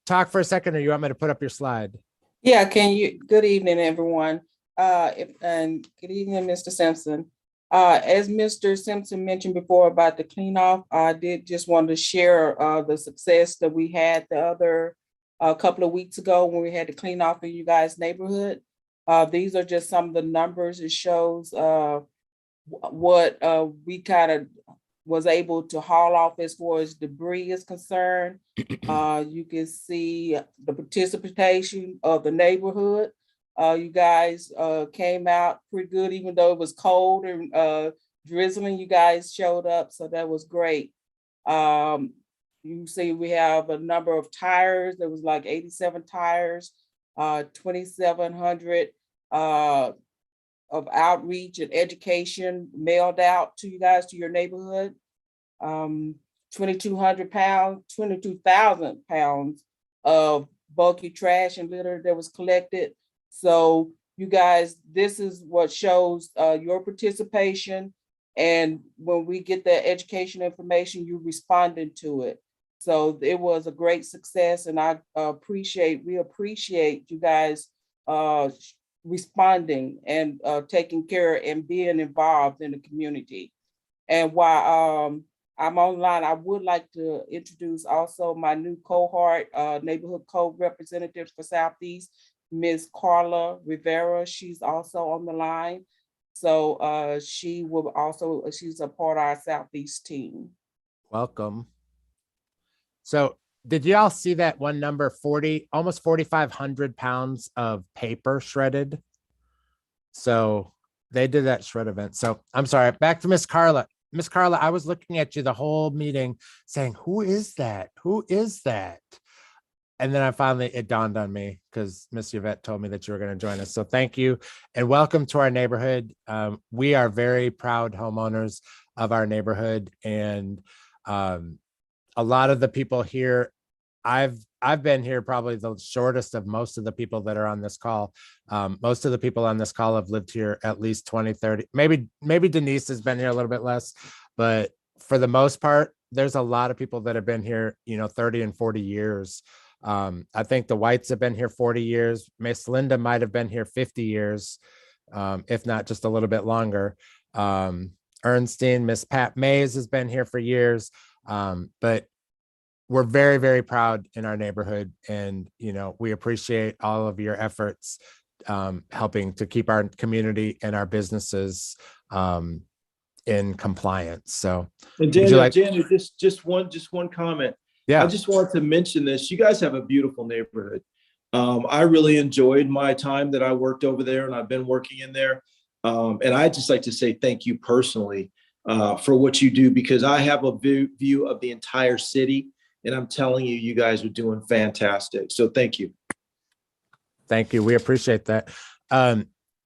talk for a second, or you want me to put up your slide? Yeah, good evening, everyone. And good evening, Mr. Simpson. As Mr. Simpson mentioned before about the clean off, I did just want to share the success that we had the other couple of weeks ago when we had to clean off in you guys' neighborhood. These are just some of the numbers. It shows what we kind of was able to haul off as far as debris is concerned. You can see the participation of the neighborhood. You guys came out pretty good, even though it was cold and drizzling. You guys showed up, so that was great. You see we have a number of tires. There was like 87 tires, 2,700 of outreach and education mailed out to you guys, to your neighborhood. 2,200 pounds, 22,000 pounds of bulky trash and litter that was collected. So you guys, this is what shows your participation. And when we get the education information, you responded to it. So it was a great success, and we appreciate you guys responding and taking care and being involved in the community. And while I'm online, I would like to introduce also my new cohort, neighborhood code representative for Southeast, Ms. Carla Rivera. She's also on the line. So she's a part of our Southeast team. Welcome. So did y'all see that one number, 40, almost 4,500 pounds of paper shredded? So they did that shred event. So I'm sorry, back to Miss Carla. Miss Carla, I was looking at you the whole meeting saying, who is that? Who is that? And then it dawned on me because Miss Yvette told me that you were going to join us. So thank you and welcome to our neighborhood. We are very proud homeowners of our neighborhood. And a lot of the people here, I've been here probably the shortest of most of the people that are on this call. Most of the people on this call have lived here at least 20, 30, maybe Denise has been here a little bit less, but for the most part, there's a lot of people that have been here, 30 and 40 years. I think the Whites have been here 40 years. Miss Linda might have been here 50 years, if not just a little bit longer. Ernstine, Miss Pat Mays has been here for years. But we're very, very proud in our neighborhood. And, we appreciate all of your efforts helping to keep our community and our businesses in compliance. So, and Daniel, just one comment. Yeah. I just wanted to mention this. You guys have a beautiful neighborhood. I really enjoyed my time that I worked over there, and I've been working in there. And I'd just like to say thank you personally for what you do, because I have a view of the entire city, and I'm telling you, you guys are doing fantastic. So thank you. Thank you. We appreciate that.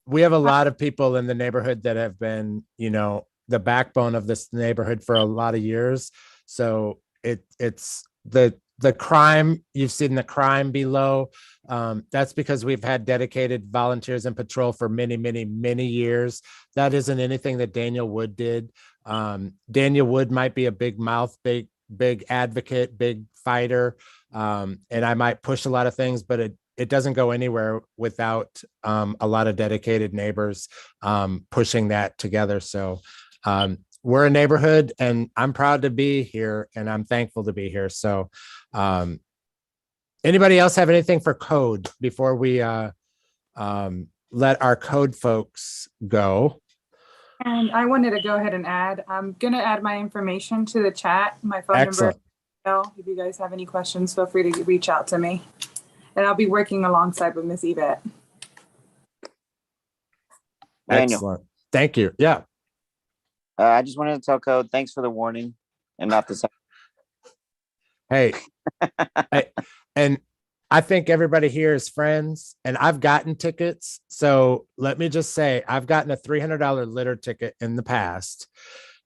We have a lot of people in the neighborhood that have been, the backbone of this neighborhood for a lot of years. So it's the crime, you've seen the crime below. That's because we've had dedicated volunteers in patrol for many, many, many years. That isn't anything that Daniel Wood did. Daniel Wood might be a big mouth, big advocate, big fighter. And I might push a lot of things, but it doesn't go anywhere without a lot of dedicated neighbors pushing that together. So we're a neighborhood, and I'm proud to be here, and I'm thankful to be here. So anybody else have anything for code before we let our code folks go? And I wanted to go ahead and add, I'm going to add my information to the chat, my phone Excellent. number. If you guys have any questions, feel free to reach out to me. And I'll be working alongside with Miss Yvette. Excellent. Thank you. Yeah. I just wanted to tell Code, thanks for the warning and not the. Hey, and I think everybody here is friends, and I've gotten tickets. So let me just say, I've gotten a $300 litter ticket in the past,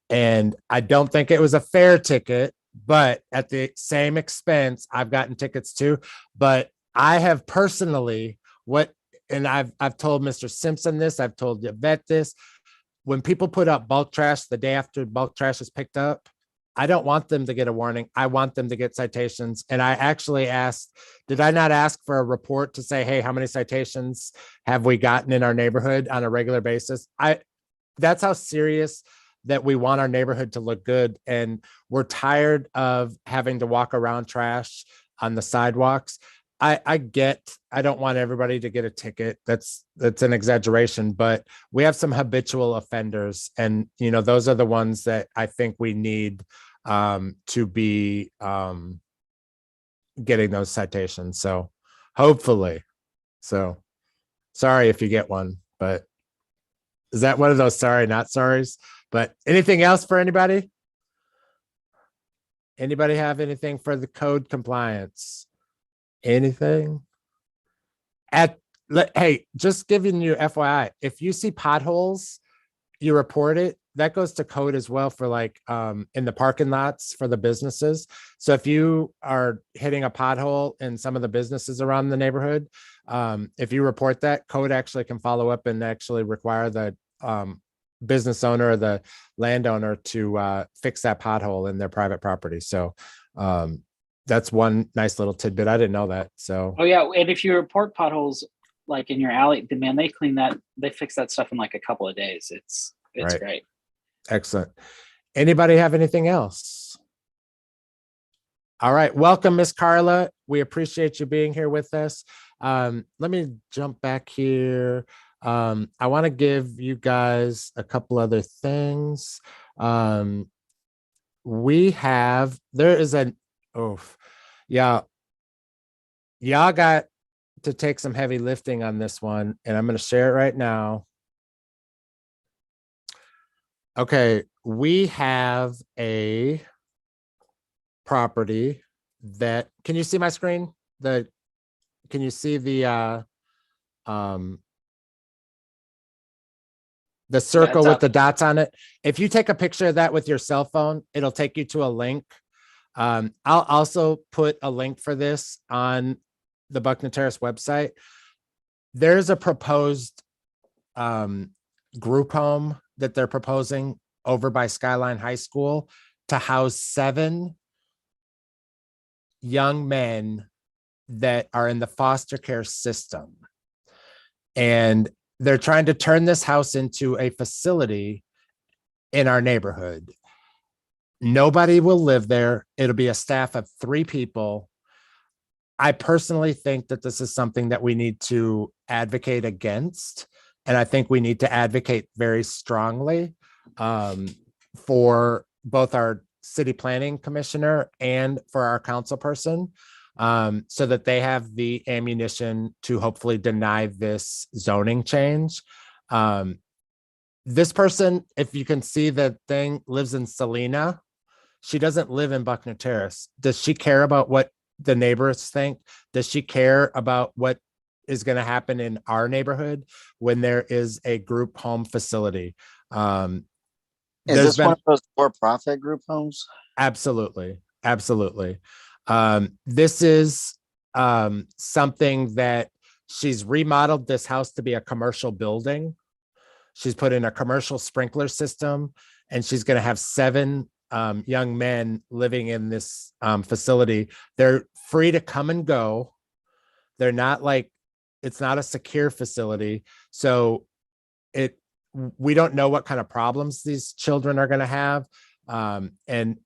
and I don't think it was a fair ticket, but at the same expense, I've gotten tickets too. But I have personally and I've told Mr. Simpson this, I've told Yvette this. When people put up bulk trash the day after bulk trash is picked up, I don't want them to get a warning. I want them to get citations. And I actually asked, did I not ask for a report to say, hey, how many citations have we gotten in our neighborhood on a regular basis? That's how serious that we want our neighborhood to look good. And we're tired of having to walk around trash on the sidewalks. I don't want everybody to get a ticket. That's an exaggeration, but we have some habitual offenders, and those are the ones that I think we need to be getting those citations. So hopefully, sorry if you get one, but is that one of those sorry, not sorries? But anything else for anybody? Anybody have anything for the code compliance? Anything? Hey, just giving you FYI, if you see potholes, you report it. That goes to code as well for in the parking lots for the businesses. So if you are hitting a pothole in some of the businesses around the neighborhood, if you report that, code actually can follow up and actually require the business owner or the landowner to fix that pothole in their private property. So that's one nice little tidbit. I didn't know that. So. Oh yeah, and if you report potholes like in your alley, man, they clean that. They fix that stuff in like a couple of days. It's right. Great. Excellent. Anybody have anything else? All right. Welcome, Miss Carla. We appreciate you being here with us. Let me jump back here. I want to give you guys a couple other things. Yeah, y'all got to take some heavy lifting on this one, and I'm going to share it right now. Okay, we have a property that, can you see my screen? Can you see the circle with the dots on it? If you take a picture of that with your cell phone, it'll take you to a link. I'll also put a link for this on the Buckner Terrace website. There's a proposed group home that they're proposing over by Skyline High School to house 7 young men that are in the foster care system. And they're trying to turn this house into a facility in our neighborhood. Nobody will live there. It'll be a staff of 3 people. I personally think that this is something that we need to advocate against. And I think we need to advocate very strongly for both our city planning commissioner and for our council person, so that they have the ammunition to hopefully deny this zoning change. This person, if you can see the thing, lives in Salina. She doesn't live in Buckner Terrace. Does she care about what the neighbors think? Does she care about what is going to happen in our neighborhood when there is a group home facility? Is this one of those for-profit group homes? Absolutely. Absolutely. This is something that she's remodeled this house to be a commercial building. She's put in a commercial sprinkler system, and she's going to have 7 young men living in this facility. They're free to come and go. They're not like, it's not a secure facility. So we don't know what kind of problems these children are going to have. And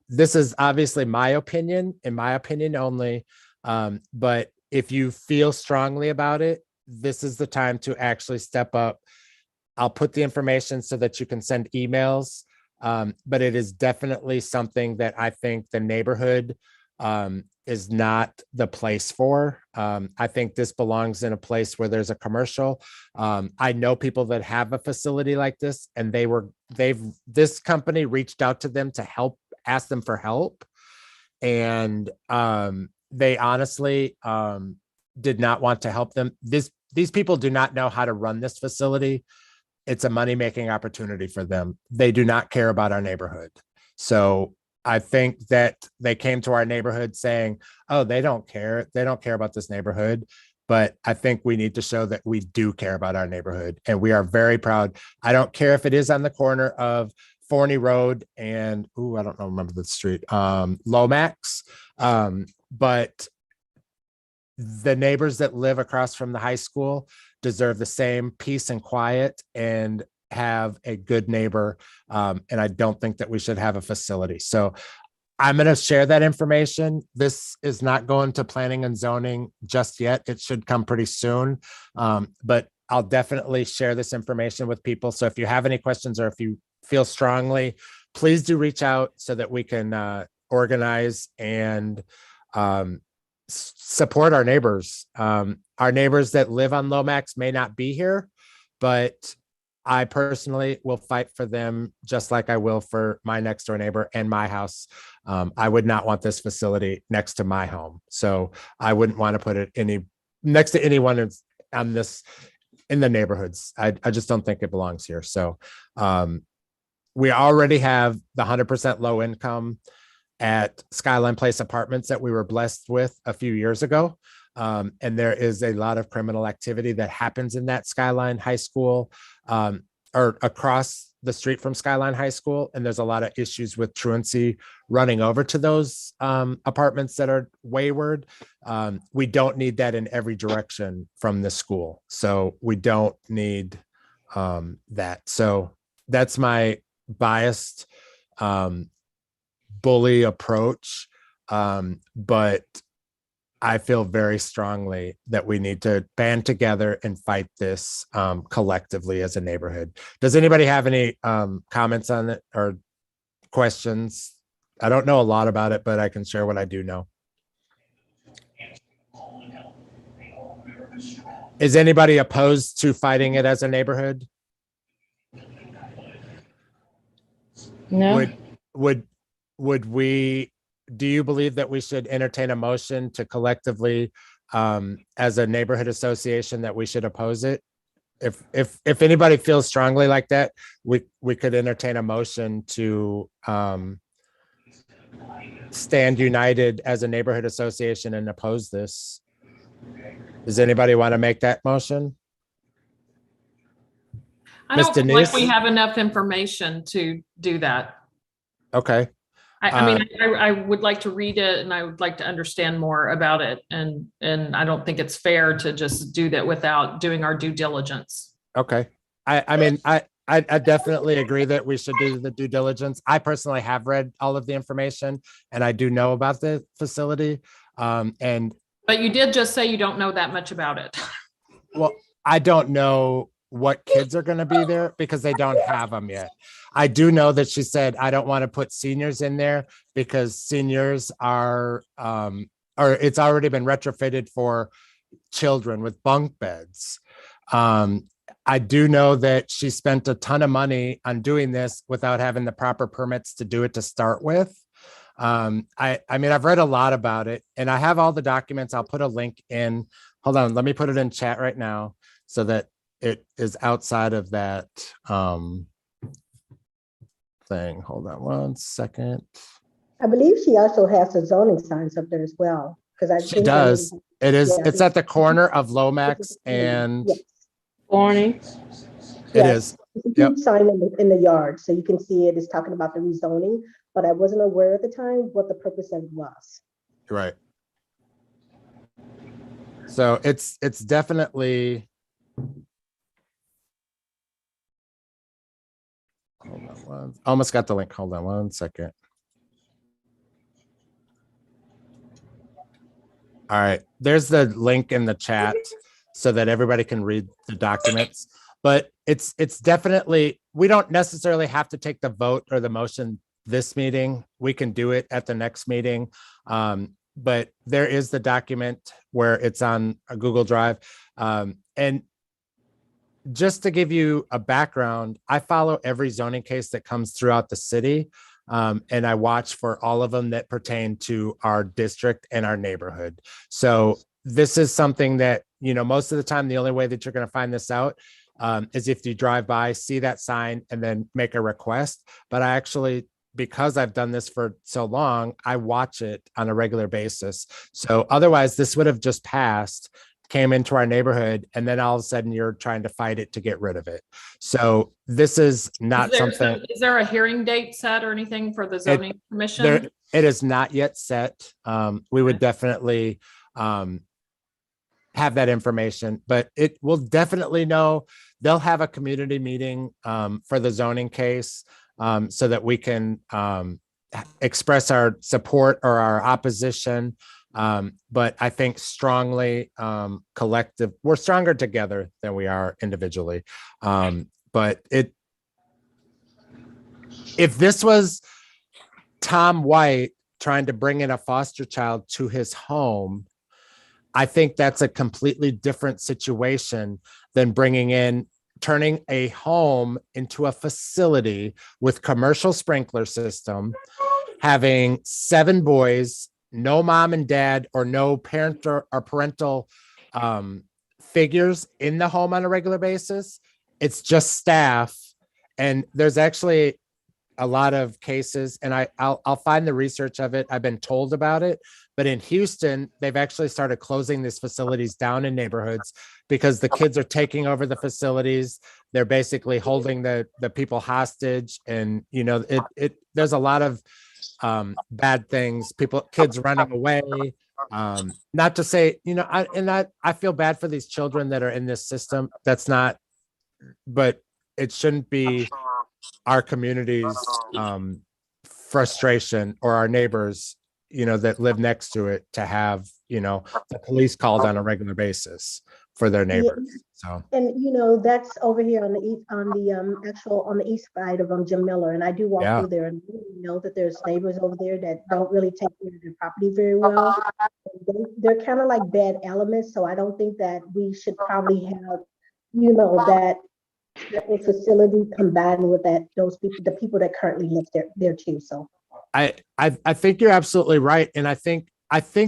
this is obviously my opinion, in my opinion only. But if you feel strongly about it, this is the time to actually step up. I'll put the information so that you can send emails. But it is definitely something that I think the neighborhood is not the place for. I think this belongs in a place where there's a commercial. I know people that have a facility like this, and this company reached out to them to help, ask them for help. And they honestly did not want to help them. These people do not know how to run this facility. It's a money-making opportunity for them. They do not care about our neighborhood. So I think that they came to our neighborhood saying, oh, they don't care. They don't care about this neighborhood. But I think we need to show that we do care about our neighborhood, and we are very proud. I don't care if it is on the corner of Forney Road and, I don't know, remember the street, Lomax. But the neighbors that live across from the high school deserve the same peace and quiet and have a good neighbor. And I don't think that we should have a facility. So I'm going to share that information. This is not going to planning and zoning just yet. It should come pretty soon. But I'll definitely share this information with people. So if you have any questions or if you feel strongly, please do reach out so that we can organize and support our neighbors. Our neighbors that live on Lomax may not be here, but I personally will fight for them just like I will for my next door neighbor and my house. I would not want this facility next to my home. So I wouldn't want to put it next to anyone on this in the neighborhoods. I just don't think it belongs here. So we already have the 100% low income at Skyline Place Apartments that we were blessed with a few years ago. And there is a lot of criminal activity that happens in that Skyline High School or across the street from Skyline High School. And there's a lot of issues with truancy running over to those apartments that are wayward. We don't need that in every direction from the school. So we don't need that. So that's my biased bully approach. But I feel very strongly that we need to band together and fight this collectively as a neighborhood. Does anybody have any comments on it or questions? I don't know a lot about it, but I can share what I do know. Is anybody opposed to fighting it as a neighborhood? No. Would we, do you believe that we should entertain a motion to collectively, as a neighborhood association, that we should oppose it? If anybody feels strongly like that, we could entertain a motion to stand united as a neighborhood association and oppose this. Does anybody want to make that motion? I Ms. don't feel like we Denise? have enough information to do that. Okay. I mean, I would like to read it and I would like to understand more about it. And I don't think it's fair to just do that without doing our due diligence. Okay. I mean, I definitely agree that we should do the due diligence. I personally have read all of the information and I do know about the facility. But you did just say you don't know that much about it. Well, I don't know what kids are going to be there because they don't have them yet. I do know that she said, I don't want to put seniors in there because seniors are, or it's already been retrofitted for children with bunk beds. I do know that she spent a ton of money on doing this without having the proper permits to do it to start with. I mean, I've read a lot about it and I have all the documents. I'll put a link in. Hold on, let me put it in chat right now so that it is outside of that thing. Hold on one second. I believe she also has the zoning signs up there as well. She does. It is, it's at the corner of Lomax and Warning. It is. Yep. Sign in the yard, so you can see it is talking about the rezoning, but I wasn't aware at the time what the purpose of it was. Right. So it's definitely. Hold on one. Almost got the link. Hold on one second. All right. There's the link in the chat so that everybody can read the documents. But it's definitely, we don't necessarily have to take the vote or the motion this meeting. We can do it at the next meeting. But there is the document where it's on a Google Drive. And just to give you a background, I follow every zoning case that comes throughout the city. And I watch for all of them that pertain to our district and our neighborhood. So this is something that, you know, most of the time, the only way that you're going to find this out is if you drive by, see that sign, and then make a request. But I actually, because I've done this for so long, I watch it on a regular basis. So otherwise, this would have just passed, came into our neighborhood, and then all of a sudden you're trying to fight it to get rid of it. So this is not something. Is there a hearing date set or anything for the zoning commission? It is not yet set. We would definitely have that information, but it will definitely know. They'll have a community meeting for the zoning case so that we can express our support or our opposition. But I think strongly collective, we're stronger together than we are individually. But if this was Tom White trying to bring in a foster child to his home, I think that's a completely different situation than turning a home into a facility with commercial sprinkler system, having 7 boys, no mom and dad or no parent or parental figures in the home on a regular basis. It's just staff. And there's actually a lot of cases, and I'll find the research of it. I've been told about it, but in Houston, they've actually started closing these facilities down in neighborhoods because the kids are taking over the facilities. They're basically holding the people hostage, and you know, there's a lot of bad things, kids running away. Not to say, you know, I feel bad for these children that are in this system. That's not, but it shouldn't be our community's frustration or our neighbors, you know, that live next to it to have, you know, the police called on a regular basis for their neighbors. So, And you know, that's over here on the east, on the actual on the east side of Jim Miller, and I do walk yeah. through there, and you know that there's neighbors over there that don't really take care of their property very well. They're kind of like bad elements, so I don't think that we should probably have, you know, that a facility combined with that those people, the people that currently live there too. So I think you're absolutely right. And I think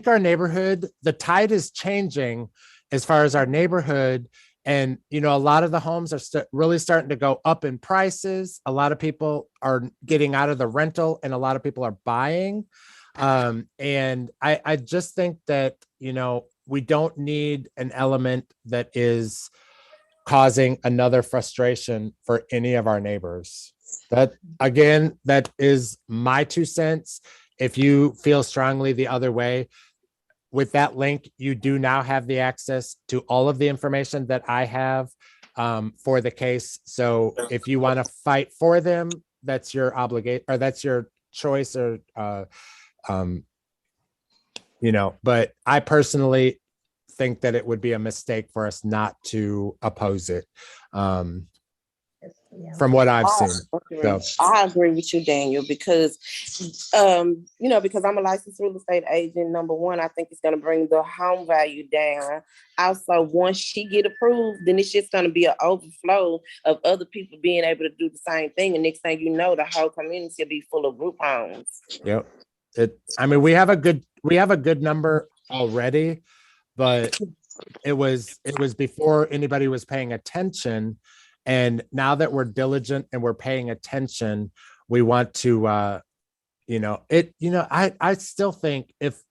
our neighborhood, the tide is changing as far as our neighborhood. And, you know, a lot of the homes are really starting to go up in prices. A lot of people are getting out of the rental and a lot of people are buying. And I just think that, you know, we don't need an element that is causing another frustration for any of our neighbors. That, again, that is my 2 cents. If you feel strongly the other way, with that link, you do now have the access to all of the information that I have for the case. So if you want to fight for them, that's your obligation, or that's your choice, or you know, but I personally think that it would be a mistake for us not to oppose it. From what I've seen. So. I agree with you, Daniel, because you know, because I'm a licensed real estate agent. Number one, I think it's going to bring the home value down. Also, once she get approved, then it's just going to be an overflow of other people being able to do the same thing. And next thing you know, the whole community will be full of group homes. Yep. I mean, we have a good number already, but it was before anybody was paying attention. And now that we're diligent and we're paying attention, we want to, you know, I still think if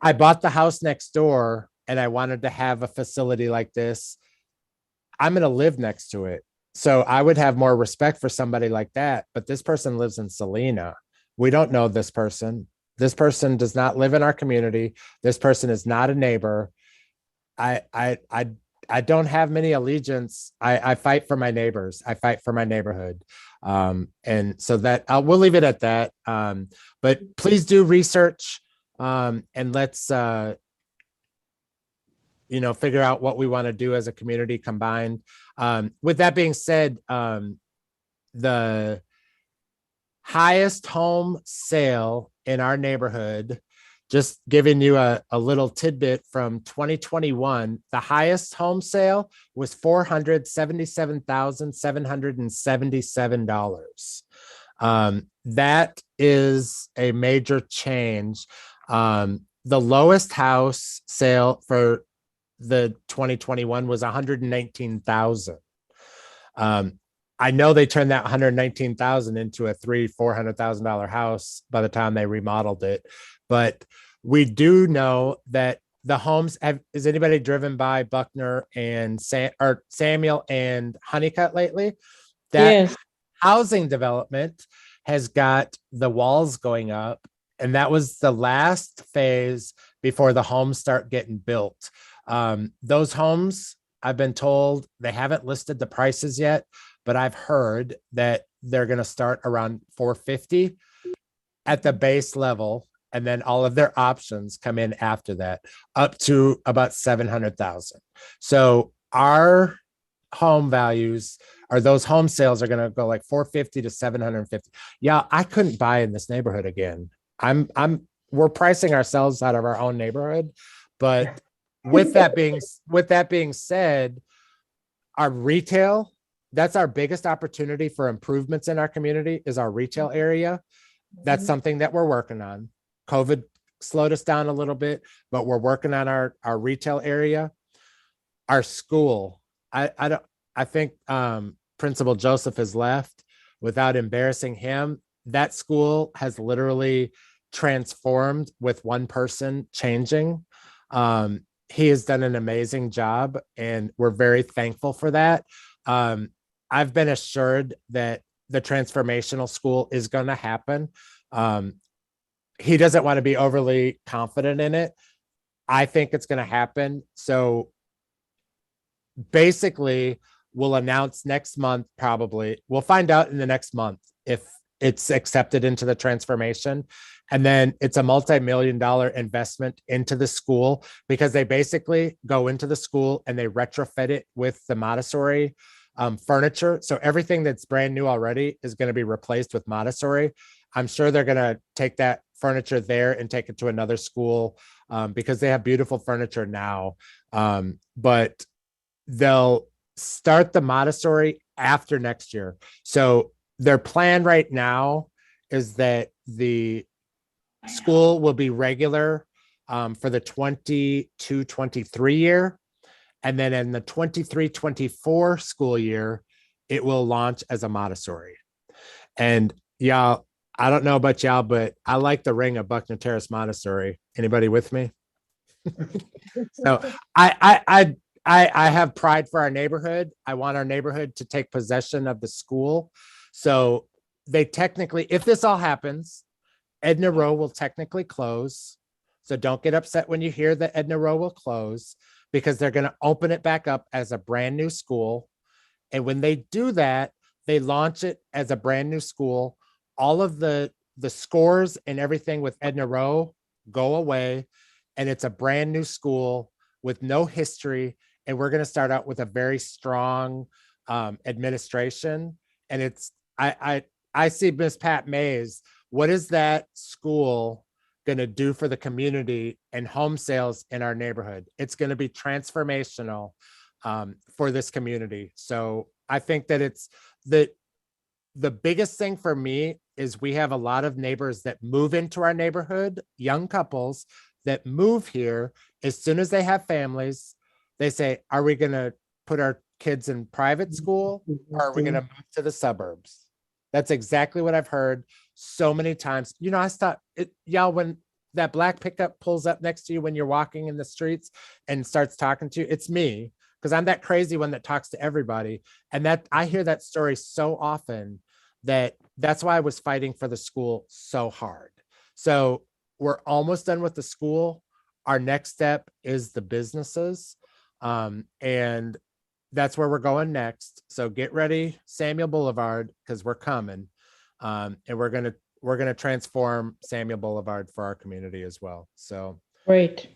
I bought the house next door and I wanted to have a facility like this, I'm going to live next to it. So I would have more respect for somebody like that. But this person lives in Salina. We don't know this person. This person does not live in our community. This person is not a neighbor. I don't have many allegiance. I fight for my neighbors. I fight for my neighborhood. And so that we'll leave it at that. But please do research and let's, you know, figure out what we want to do as a community combined. With that being said, the highest home sale in our neighborhood, just giving you a little tidbit from 2021, the highest home sale was $477,777. That is a major change. The lowest house sale for the 2021 was 119,000. I know they turned that 119,000 into a $400,000 house by the time they remodeled it. But we do know that the homes is anybody driven by Buckner and Samuel and Honeycutt lately? That yes. Housing development has got the walls going up, and that was the last phase before the homes start getting built. Those homes, I've been told, they haven't listed the prices yet, but I've heard that they're going to start around 450 at the base level. And then all of their options come in after that, up to about 700,000. So our home values, or those home sales, are going to go like 450 to 750. Yeah, I couldn't buy in this neighborhood again. We're pricing ourselves out of our own neighborhood. But with that being said, our retail, that's our biggest opportunity for improvements in our community, is our retail area. That's something that we're working on. COVID slowed us down a little bit, but we're working on our retail area. Our school, I think Principal Joseph has left. Without embarrassing him, that school has literally transformed with one person changing. He has done an amazing job, and we're very thankful for that. I've been assured that the transformational school is going to happen. He doesn't want to be overly confident in it. I think it's going to happen. So basically, we'll announce next month, probably. We'll find out in the next month if it's accepted into the transformation. And then it's a multi-million-dollar investment into the school, because they basically go into the school and they retrofit it with the Montessori furniture. So everything that's brand new already is going to be replaced with Montessori. I'm sure they're going to take that furniture there and take it to another school, because they have beautiful furniture now. But they'll start the Montessori after next year. So their plan right now is that the school will be regular for the 22-23 year. And then in the 23-24 school year, it will launch as a Montessori. And y'all, I don't know about y'all, but I like the ring of Buckner Terrace Montessori. Anybody with me? So I have pride for our neighborhood. I want our neighborhood to take possession of the school. So they technically, if this all happens, Edna Row will technically close. So don't get upset when you hear that Edna Row will close, because they're going to open it back up as a brand new school. And when they do that, they launch it as a brand new school. All of the scores and everything with Edna Row go away, and it's a brand new school with no history. And we're going to start out with a very strong administration. And it's, I see Miss Pat Mays. What is that school going to do for the community and home sales in our neighborhood? It's going to be transformational for this community. So I think that it's the biggest thing for me is we have a lot of neighbors that move into our neighborhood, young couples that move here. As soon as they have families, they say, are we going to put our kids in private school, or are we going to move to the suburbs? That's exactly what I've heard so many times. You know, I thought, y'all, when that black pickup pulls up next to you when you're walking in the streets and starts talking to you, it's me, because I'm that crazy one that talks to everybody. And that I hear that story so often that's why I was fighting for the school so hard. So we're almost done with the school. Our next step is the businesses. And that's where we're going next. So get ready, Samuel Boulevard, because we're coming. And we're gonna transform Samuel Boulevard for our community as well. So Great.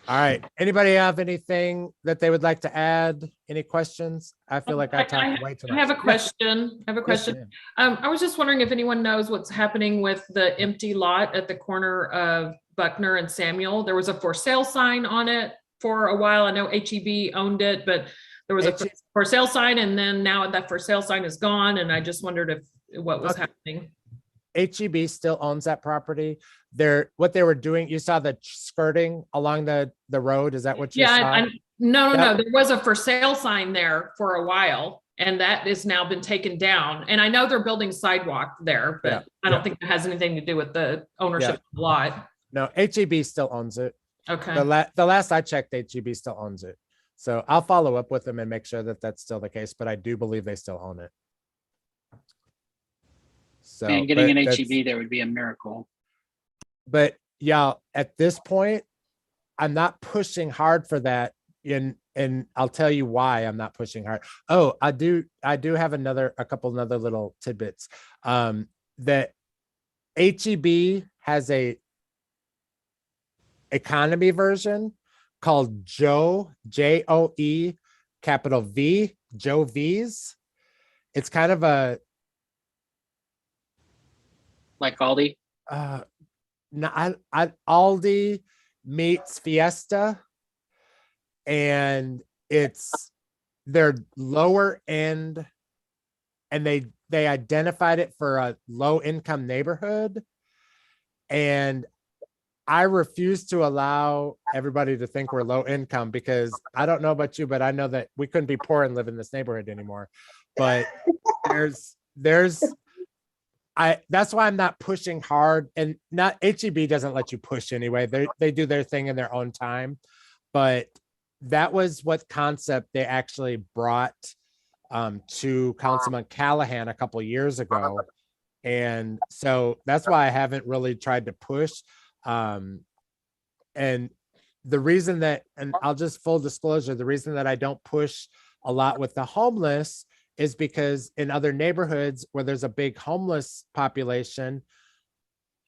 all right. Anybody have anything that they would like to add? Any questions? I feel like I talked way too much. I have a question. I have a question. I was just wondering if anyone knows what's happening with the empty lot at the corner of Buckner and Samuel. There was a for sale sign on it for a while. I know HEB owned it, but there was a for sale sign, and then now that for sale sign is gone. And I just wondered what was happening. HEB still owns that property. What they were doing, you saw the skirting along the road. Is that what you saw? No. There was a for sale sign there for a while, and that has now been taken down. And I know they're building sidewalk there, but I don't think it has anything to do with the ownership of the lot. No, HEB still owns it. Okay. The last I checked, HEB still owns it. So I'll follow up with them and make sure that that's still the case, but I do believe they still own it. So and getting an HEB there would be a miracle. But yeah, at this point, I'm not pushing hard for that. And I'll tell you why I'm not pushing hard. Oh, I do have a couple other little tidbits. That HEB has a economy version called Joe, Joe, capital V, Joe V's. It's kind of a like Aldi. No, Aldi meets Fiesta, and it's their lower end, and they identified it for a low income neighborhood. And I refuse to allow everybody to think we're low income, because I don't know about you, but I know that we couldn't be poor and live in this neighborhood anymore. But that's why I'm not pushing hard, and not HEB doesn't let you push anyway. They do their thing in their own time. But that was what concept they actually brought to Councilman Callahan a couple of years ago. And so that's why I haven't really tried to push. And the reason that, and I'll just full disclosure, the reason that I don't push a lot with the homeless is because in other neighborhoods where there's a big homeless population,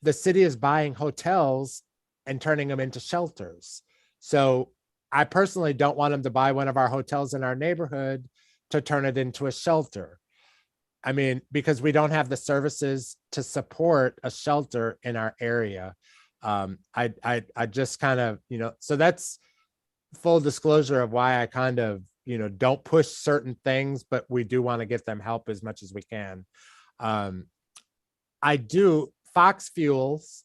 the city is buying hotels and turning them into shelters. So I personally don't want them to buy one of our hotels in our neighborhood to turn it into a shelter. I mean, because we don't have the services to support a shelter in our area. I just kind of, so that's full disclosure of why I kind of, don't push certain things, but we do want to get them help as much as we can. Fox Fuels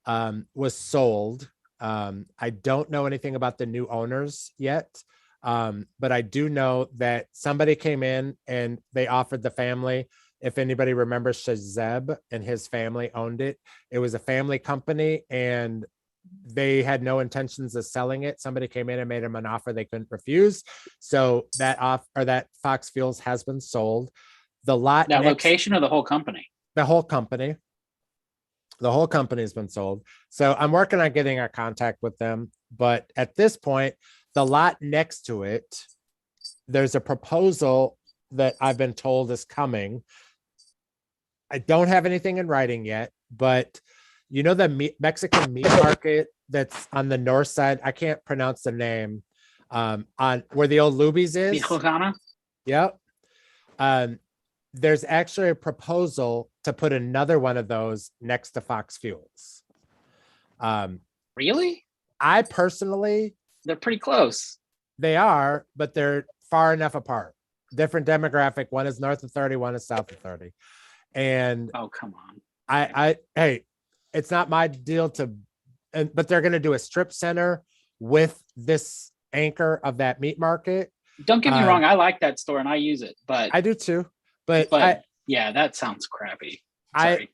was sold. I don't know anything about the new owners yet. But I do know that somebody came in and they offered the family, if anybody remembers Shazeb and his family owned it. It was a family company and they had no intentions of selling it. Somebody came in and made them an offer they couldn't refuse. So that Fox Fuels has been sold. The lot location or the whole company? The whole company. The whole company has been sold. So I'm working on getting a contact with them. But at this point, the lot next to it, there's a proposal that I've been told is coming. I don't have anything in writing yet, but the Mexican meat market that's on the north side, I can't pronounce the name, on where the old Luby's is. Yep. There's actually a proposal to put another one of those next to Fox Fuels. Really? I personally, they're pretty close. They are, but they're far enough apart. Different demographic. One is north of 30, one is south of 30. And oh, come on. Hey, it's not my deal but they're going to do a strip center with this anchor of that meat market. Don't get me wrong. I like that store and I use it, but I do too. But yeah, that sounds crappy. I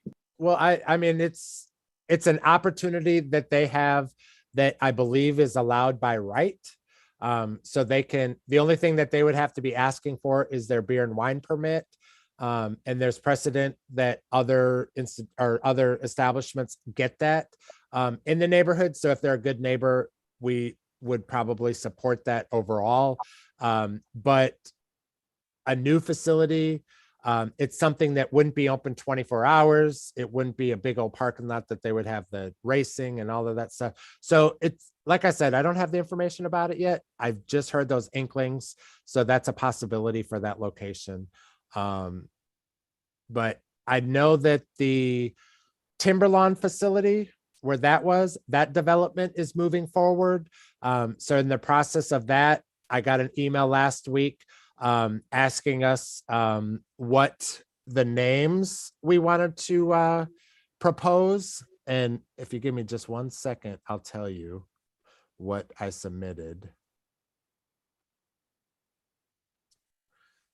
mean, it's an opportunity that they have that I believe is allowed by right. So the only thing that they would have to be asking for is their beer and wine permit. And there's precedent that other establishments get that in the neighborhood. So if they're a good neighbor, we would probably support that overall. But a new facility, it's something that wouldn't be open 24 hours. It wouldn't be a big old parking lot that they would have the racing and all of that stuff. So it's, like I said, I don't have the information about it yet. I've just heard those inklings. So that's a possibility for that location. But I know that the Timberlawn facility where that development is moving forward. So in the process of that, I got an email last week asking us what the names we wanted to propose. And if you give me just 1 second, I'll tell you what I submitted.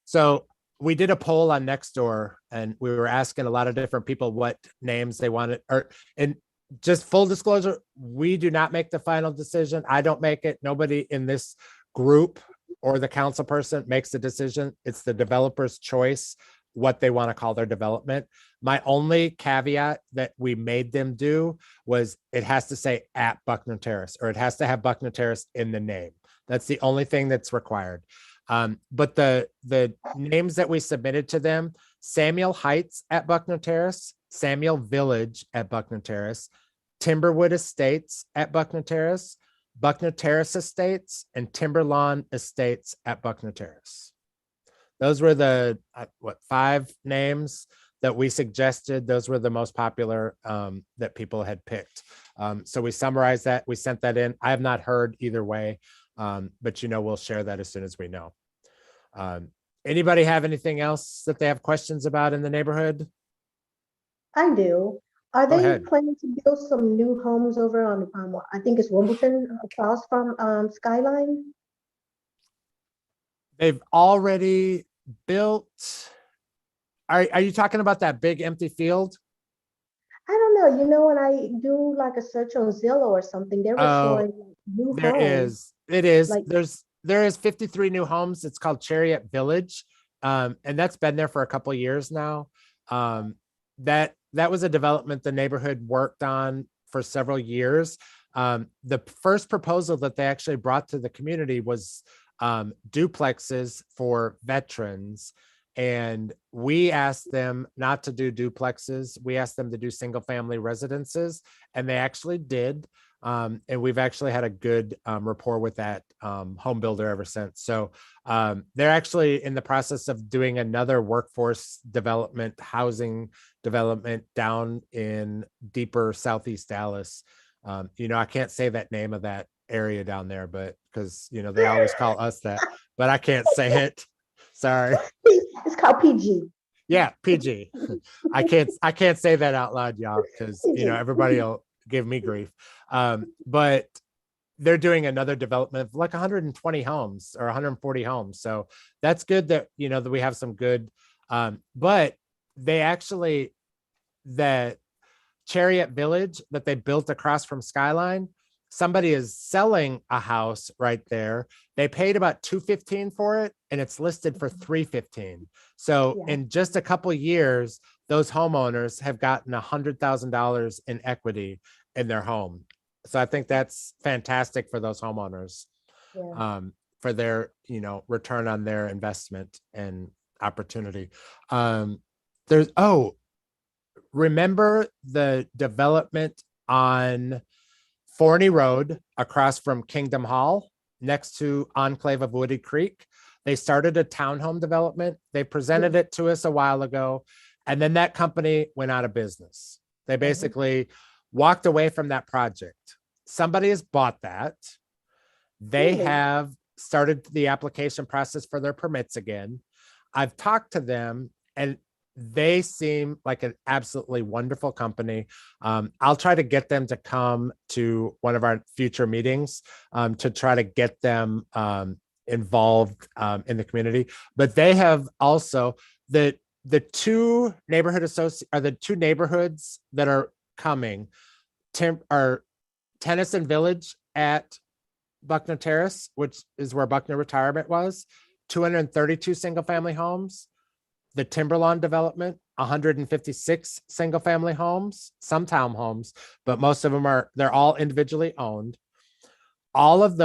So we did a poll on Nextdoor and we were asking a lot of different people what names they wanted, and just full disclosure, we do not make the final decision. I don't make it. Nobody in this group or the council person makes the decision. It's the developer's choice what they want to call their development. My only caveat that we made them do was it has to say at Buckner Terrace, or it has to have Buckner Terrace in the name. That's the only thing that's required. But the names that we submitted to them, Samuel Heights at Buckner Terrace, Samuel Village at Buckner Terrace, Timberwood Estates at Buckner Terrace, Buckner Terrace Estates, and Timberlawn Estates at Buckner Terrace. Those were the 5 names that we suggested. Those were the most popular that people had picked. So we summarized that. We sent that in. I have not heard either way, but we'll share that as soon as we know. Anybody have anything else that they have questions about in the neighborhood? I do. Are they planning to build some new homes over on I think it's Wimbledon, across from Skyline? They've already built. Are you talking about that big empty field? I don't know. When I do like a search on Zillow or something, they were showing new homes. It is. There is 53 new homes. It's called Chariot Village. And that's been there for a couple of years now. That was a development the neighborhood worked on for several years. The first proposal that they actually brought to the community was duplexes for veterans. And we asked them not to do duplexes. We asked them to do single family residences, and they actually did. And we've actually had a good rapport with that home builder ever since. So they're actually in the process of doing another workforce development, housing development down in deeper Southeast Dallas. I can't say that name of that area down there, but because, they always call us that, but I can't say it. Sorry. It's called PG. Yeah, PG. I can't say that out loud, y'all, because everybody will give me grief. But they're doing another development of like 120 homes or 140 homes. So that's good that that we have some good. But they actually, that Chariot Village that they built across from Skyline, somebody is selling a house right there. They paid about $215 for it, and it's listed for $315. So in just a couple of years, those homeowners have gotten $100,000 in equity in their home. So I think that's fantastic for those homeowners, for their return on their investment and opportunity. Remember the development on Forney Road across from Kingdom Hall next to Enclave of Woody Creek? They started a townhome development. They presented it to us a while ago, and then that company went out of business. They basically walked away from that project. Somebody has bought that. They have started the application process for their permits again. I've talked to them, and they seem like an absolutely wonderful company. I'll try to get them to come to one of our future meetings to try to get them involved in the community. But they have also the two neighborhoods that are coming are Tennyson Village at Buckner Terrace, which is where Buckner Retirement was, 232 single family homes. The Timberlawn development, 156 single family homes, some townhomes, but most of them they're all individually owned. Both of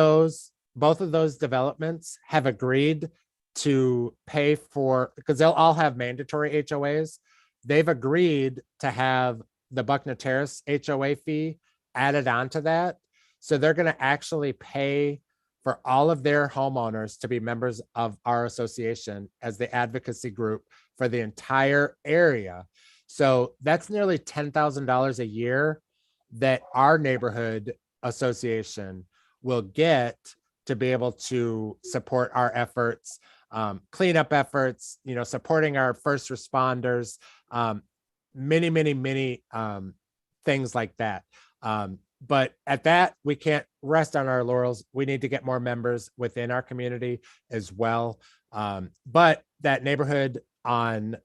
those developments have agreed to pay for, because they'll all have mandatory HOAs. They've agreed to have the Buckner Terrace HOA fee added onto that. So they're going to actually pay for all of their homeowners to be members of our association as the advocacy group for the entire area. So that's nearly $10,000 a year that our neighborhood association will get to be able to support our efforts, cleanup efforts, supporting our first responders, many things like that. But at that, we can't rest on our laurels. We need to get more members within our community as well. But that neighborhood on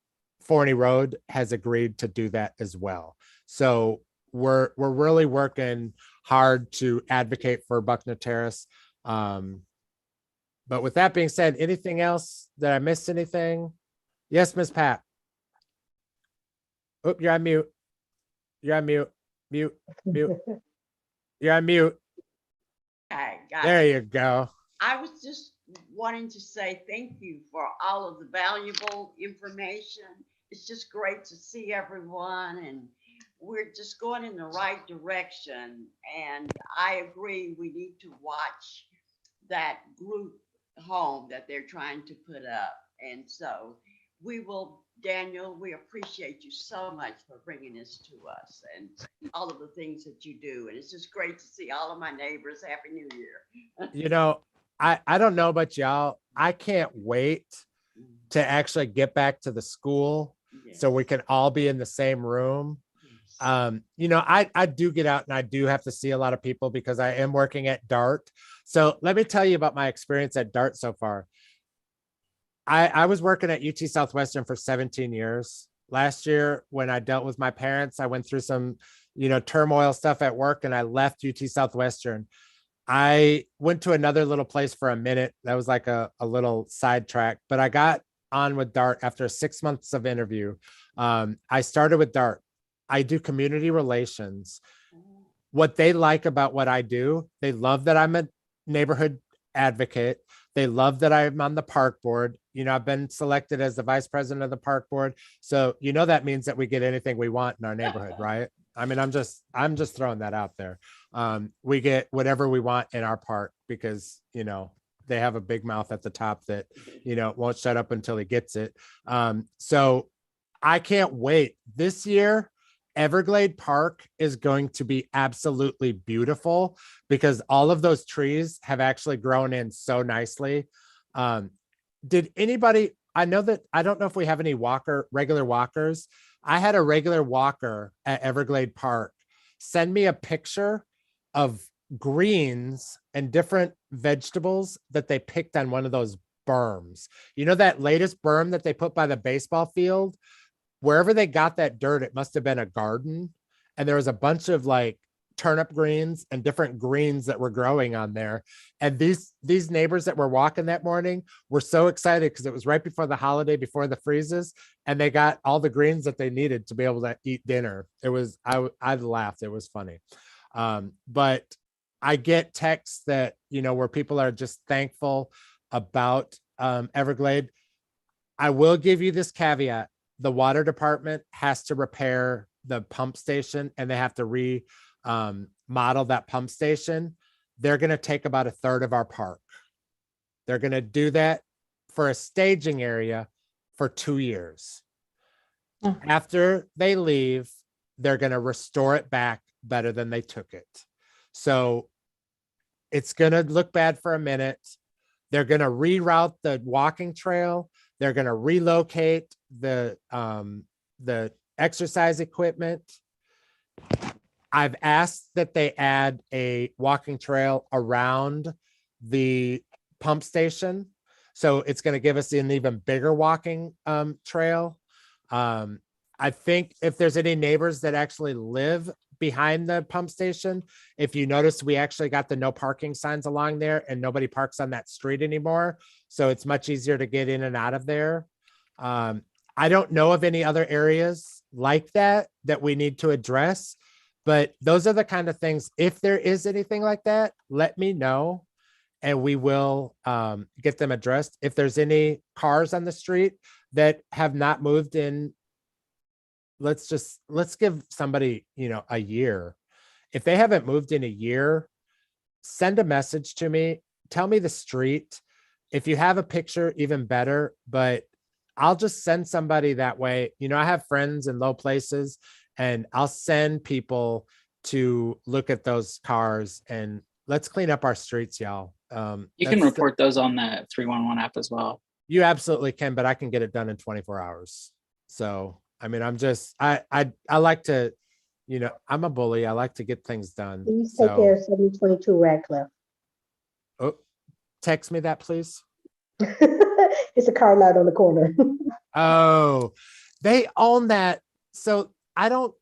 Forney Road has agreed to do that as well. So we're really working hard to advocate for Buckner Terrace. But with that being said, anything else? Did I miss anything? Yes, Miss Pat. Oh, you're on mute. You're on mute. Mute. You're on mute. Okay, there you go. I was just wanting to say thank you for all of the valuable information. It's just great to see everyone, and we're just going in the right direction. And I agree, we need to watch that group home that they're trying to put up. And so we will, Daniel, we appreciate you so much for bringing this to us and all of the things that you do. And it's just great to see all of my neighbors. Happy New Year. I don't know about y'all. I can't wait to actually get back to the school so we can all be in the same room. I do get out and I do have to see a lot of people because I am working at DART. So let me tell you about my experience at DART so far. I was working at UT Southwestern for 17 years. Last year, when I dealt with my parents, I went through some, turmoil stuff at work, and I left UT Southwestern. I went to another little place for a minute. That was like a little sidetrack, but I got on with DART after 6 months of interview. I started with DART. I do community relations. What they like about what I do, they love that I'm a neighborhood advocate. They love that I'm on the park board. You know, I've been selected as the vice president of the park board. So, you know, that means that we get anything we want in our neighborhood, right? I mean, I'm just throwing that out there. We get whatever we want in our park because, you know, they have a big mouth at the top that, you know, won't shut up until he gets it. So I can't wait. This year, Everglade Park is going to be absolutely beautiful because all of those trees have actually grown in so nicely. Did anybody, I don't know if we have any regular walkers. I had a regular walker at Everglade Park send me a picture of greens and different vegetables that they picked on one of those berms. You know, that latest berm that they put by the baseball field? Wherever they got that dirt, it must have been a garden. And there was a bunch of like turnip greens and different greens that were growing on there. And these neighbors that were walking that morning were so excited because it was right before the holiday, before the freezes, and they got all the greens that they needed to be able to eat dinner. It was, I laughed. It was funny. But I get texts that, you know, where people are just thankful about Everglade. I will give you this caveat. The water department has to repair the pump station and they have to model that pump station. They're going to take about a third of our park. They're going to do that for a staging area for 2 years. After they leave, they're going to restore it back better than they took it. So it's going to look bad for a minute. They're going to reroute the walking trail. They're going to relocate the exercise equipment. I've asked that they add a walking trail around the pump station. So it's going to give us an even bigger walking trail. I think if there's any neighbors that actually live behind the pump station, if you notice, we actually got the no parking signs along there and nobody parks on that street anymore. So it's much easier to get in and out of there. I don't know of any other areas like that we need to address, but those are the kind of things. If there is anything like that, let me know and we will get them addressed. If there's any cars on the street that have not moved in, let's give somebody, you know, a year. If they haven't moved in a year, send a message to me, tell me the street. If you have a picture, even better, but I'll just send somebody that way. You know, I have friends in low places and I'll send people to look at those cars and let's clean up our streets, y'all. You can report those on the 311 app as well. You absolutely can, but I can get it done in 24 hours. So, I mean, I like to, you know, I'm a bully. I like to get things done. Please take care of 7022 Radcliffe. Oh, text me that, please. It's a car lot on the corner. Oh, they own that. So I don't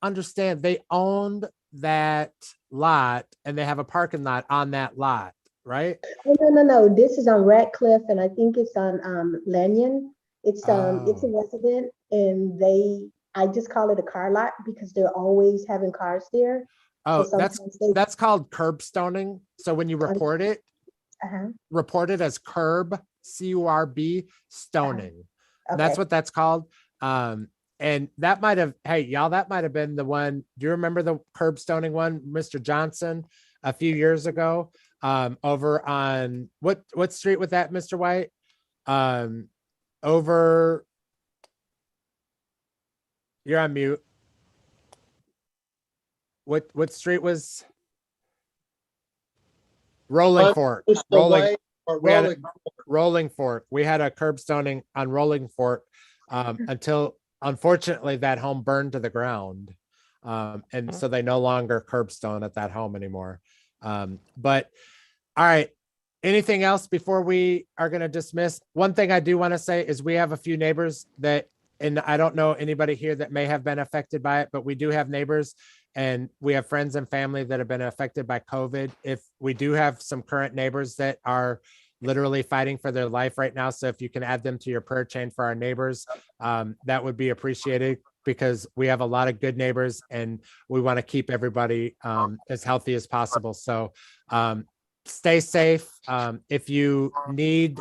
understand. They owned that lot and they have a parking lot on that lot, right? Oh, no. This is on Radcliffe and I think it's on Lanyon. It's a resident and I just call it a car lot because they're always having cars there. Oh, so that's called curb stoning. So when you report it, report it as curb, CURB stoning. Okay. That's what that's called. And that might have, hey, y'all, that might have been the one. Do you remember the curb stoning one, Mr. Johnson, a few years ago? Over on what street was that, Mr. White? Over, you're on mute. What street was? Rolling Fork. Rolling Fork. We had a curb stoning on Rolling Fork until unfortunately that home burned to the ground. And so they no longer curb stone at that home anymore. But all right. Anything else before we are going to dismiss? One thing I do want to say is we have a few neighbors that, and I don't know anybody here that may have been affected by it, but we do have neighbors and we have friends and family that have been affected by COVID. If we do have some current neighbors that are literally fighting for their life right now. So if you can add them to your prayer chain for our neighbors, that would be appreciated because we have a lot of good neighbors and we want to keep everybody as healthy as possible. So stay safe. If you need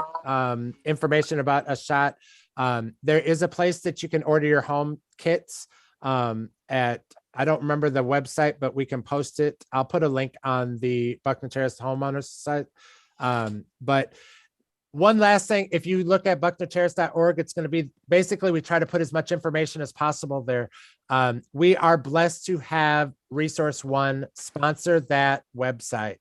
information about a shot, there is a place that you can order your home kits at, I don't remember the website, but we can post it. I'll put a link on the Buckner Terrace homeowners site. But one last thing, if you look at bucknerterrace.org, it's going to be basically, we try to put as much information as possible there. We are blessed to have Resource One sponsor that website.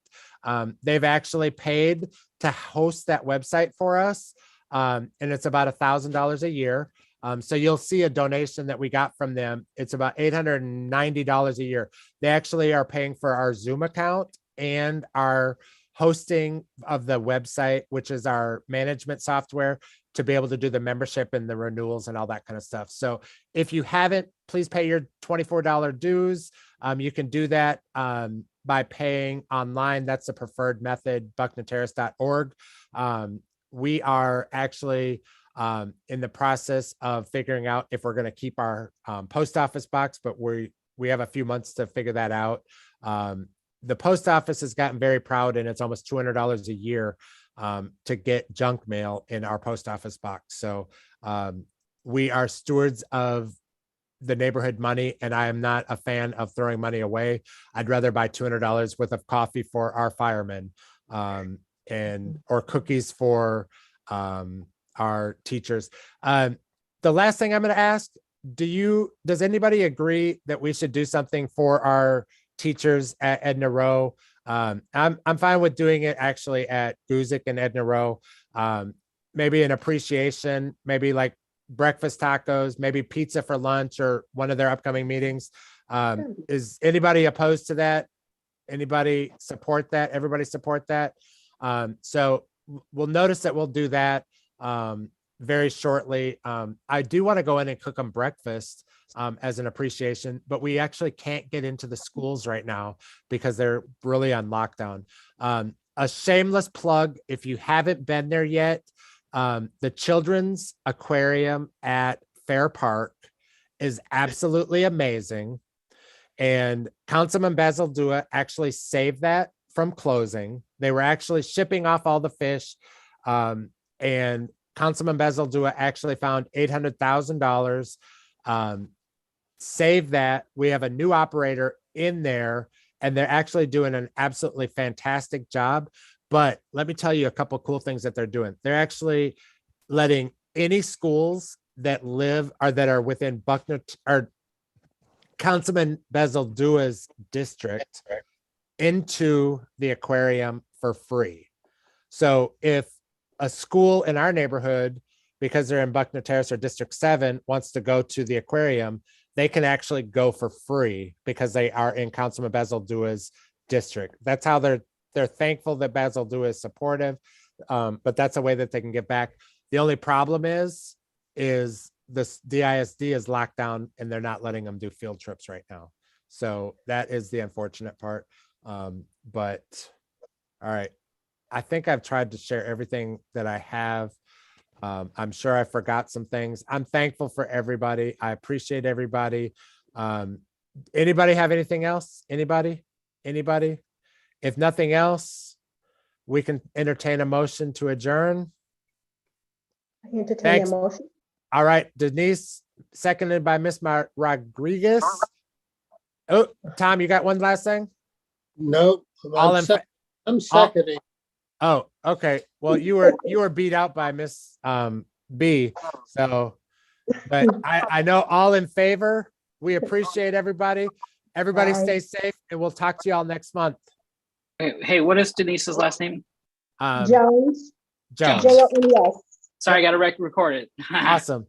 They've actually paid to host that website for us. And it's about $1,000 a year. So you'll see a donation that we got from them. It's about $890 a year. They actually are paying for our Zoom account and our hosting of the website, which is our management software, to be able to do the membership and the renewals and all that kind of stuff. So if you haven't, please pay your $24 dues. You can do that by paying online. That's the preferred method, bucknerterrace.org. We are actually in the process of figuring out if we're going to keep our post office box, but we have a few months to figure that out. The post office has gotten very proud, and it's almost $200 a year to get junk mail in our post office box. So we are stewards of the neighborhood money, and I am not a fan of throwing money away. I'd rather buy $200 worth of coffee for our firemen or cookies for our teachers. The last thing I'm going to ask, does anybody agree that we should do something for our teachers at Edna Rowe? I'm fine with doing it actually at Guzik and Edna Rowe. Maybe an appreciation, maybe like breakfast tacos, maybe pizza for lunch or one of their upcoming meetings. Is anybody opposed to that? Anybody support that? Everybody support that? So we'll notice that we'll do that very shortly. I do want to go in and cook them breakfast as an appreciation, but we actually can't get into the schools right now because they're really on lockdown. A shameless plug, if you haven't been there yet, the children's aquarium at Fair Park is absolutely amazing. And Councilman Basil Dua actually saved that from closing. They were actually shipping off all the fish. And Councilman Basil Dua actually found $800,000. Save that. We have a new operator in there, and they're actually doing an absolutely fantastic job. But let me tell you a couple cool things that they're doing. They're actually letting any schools that live or that are within Buckner or Councilman Basil Dua's district into the aquarium for free. So if a school in our neighborhood, because they're in Buckner Terrace or District 7, wants to go to the aquarium, they can actually go for free because they are in Councilman Basil Dua's district. That's how they're thankful that Basil Dua is supportive, but that's a way that they can get back. The only problem is this DISD is locked down and they're not letting them do field trips right now. So that is the unfortunate part. But all right, I think I've tried to share everything that I have. I'm sure I forgot some things. I'm thankful for everybody. I appreciate everybody. Anybody have anything else? Anybody? If nothing else, we can entertain a motion to adjourn. Entertain a motion. All right, Denise, seconded by Ms. Rodriguez. Oh, Tom, you got one last thing? Nope. I'm seconding. Oh, okay. Well, you were beat out by Miss B. So, but I know all in favor. We appreciate everybody. Everybody stay safe, and we'll talk to you all next month. Hey, what is Denise's last name? Jones. Jones. J-O-N-E-S. Sorry, I got to record it. Awesome.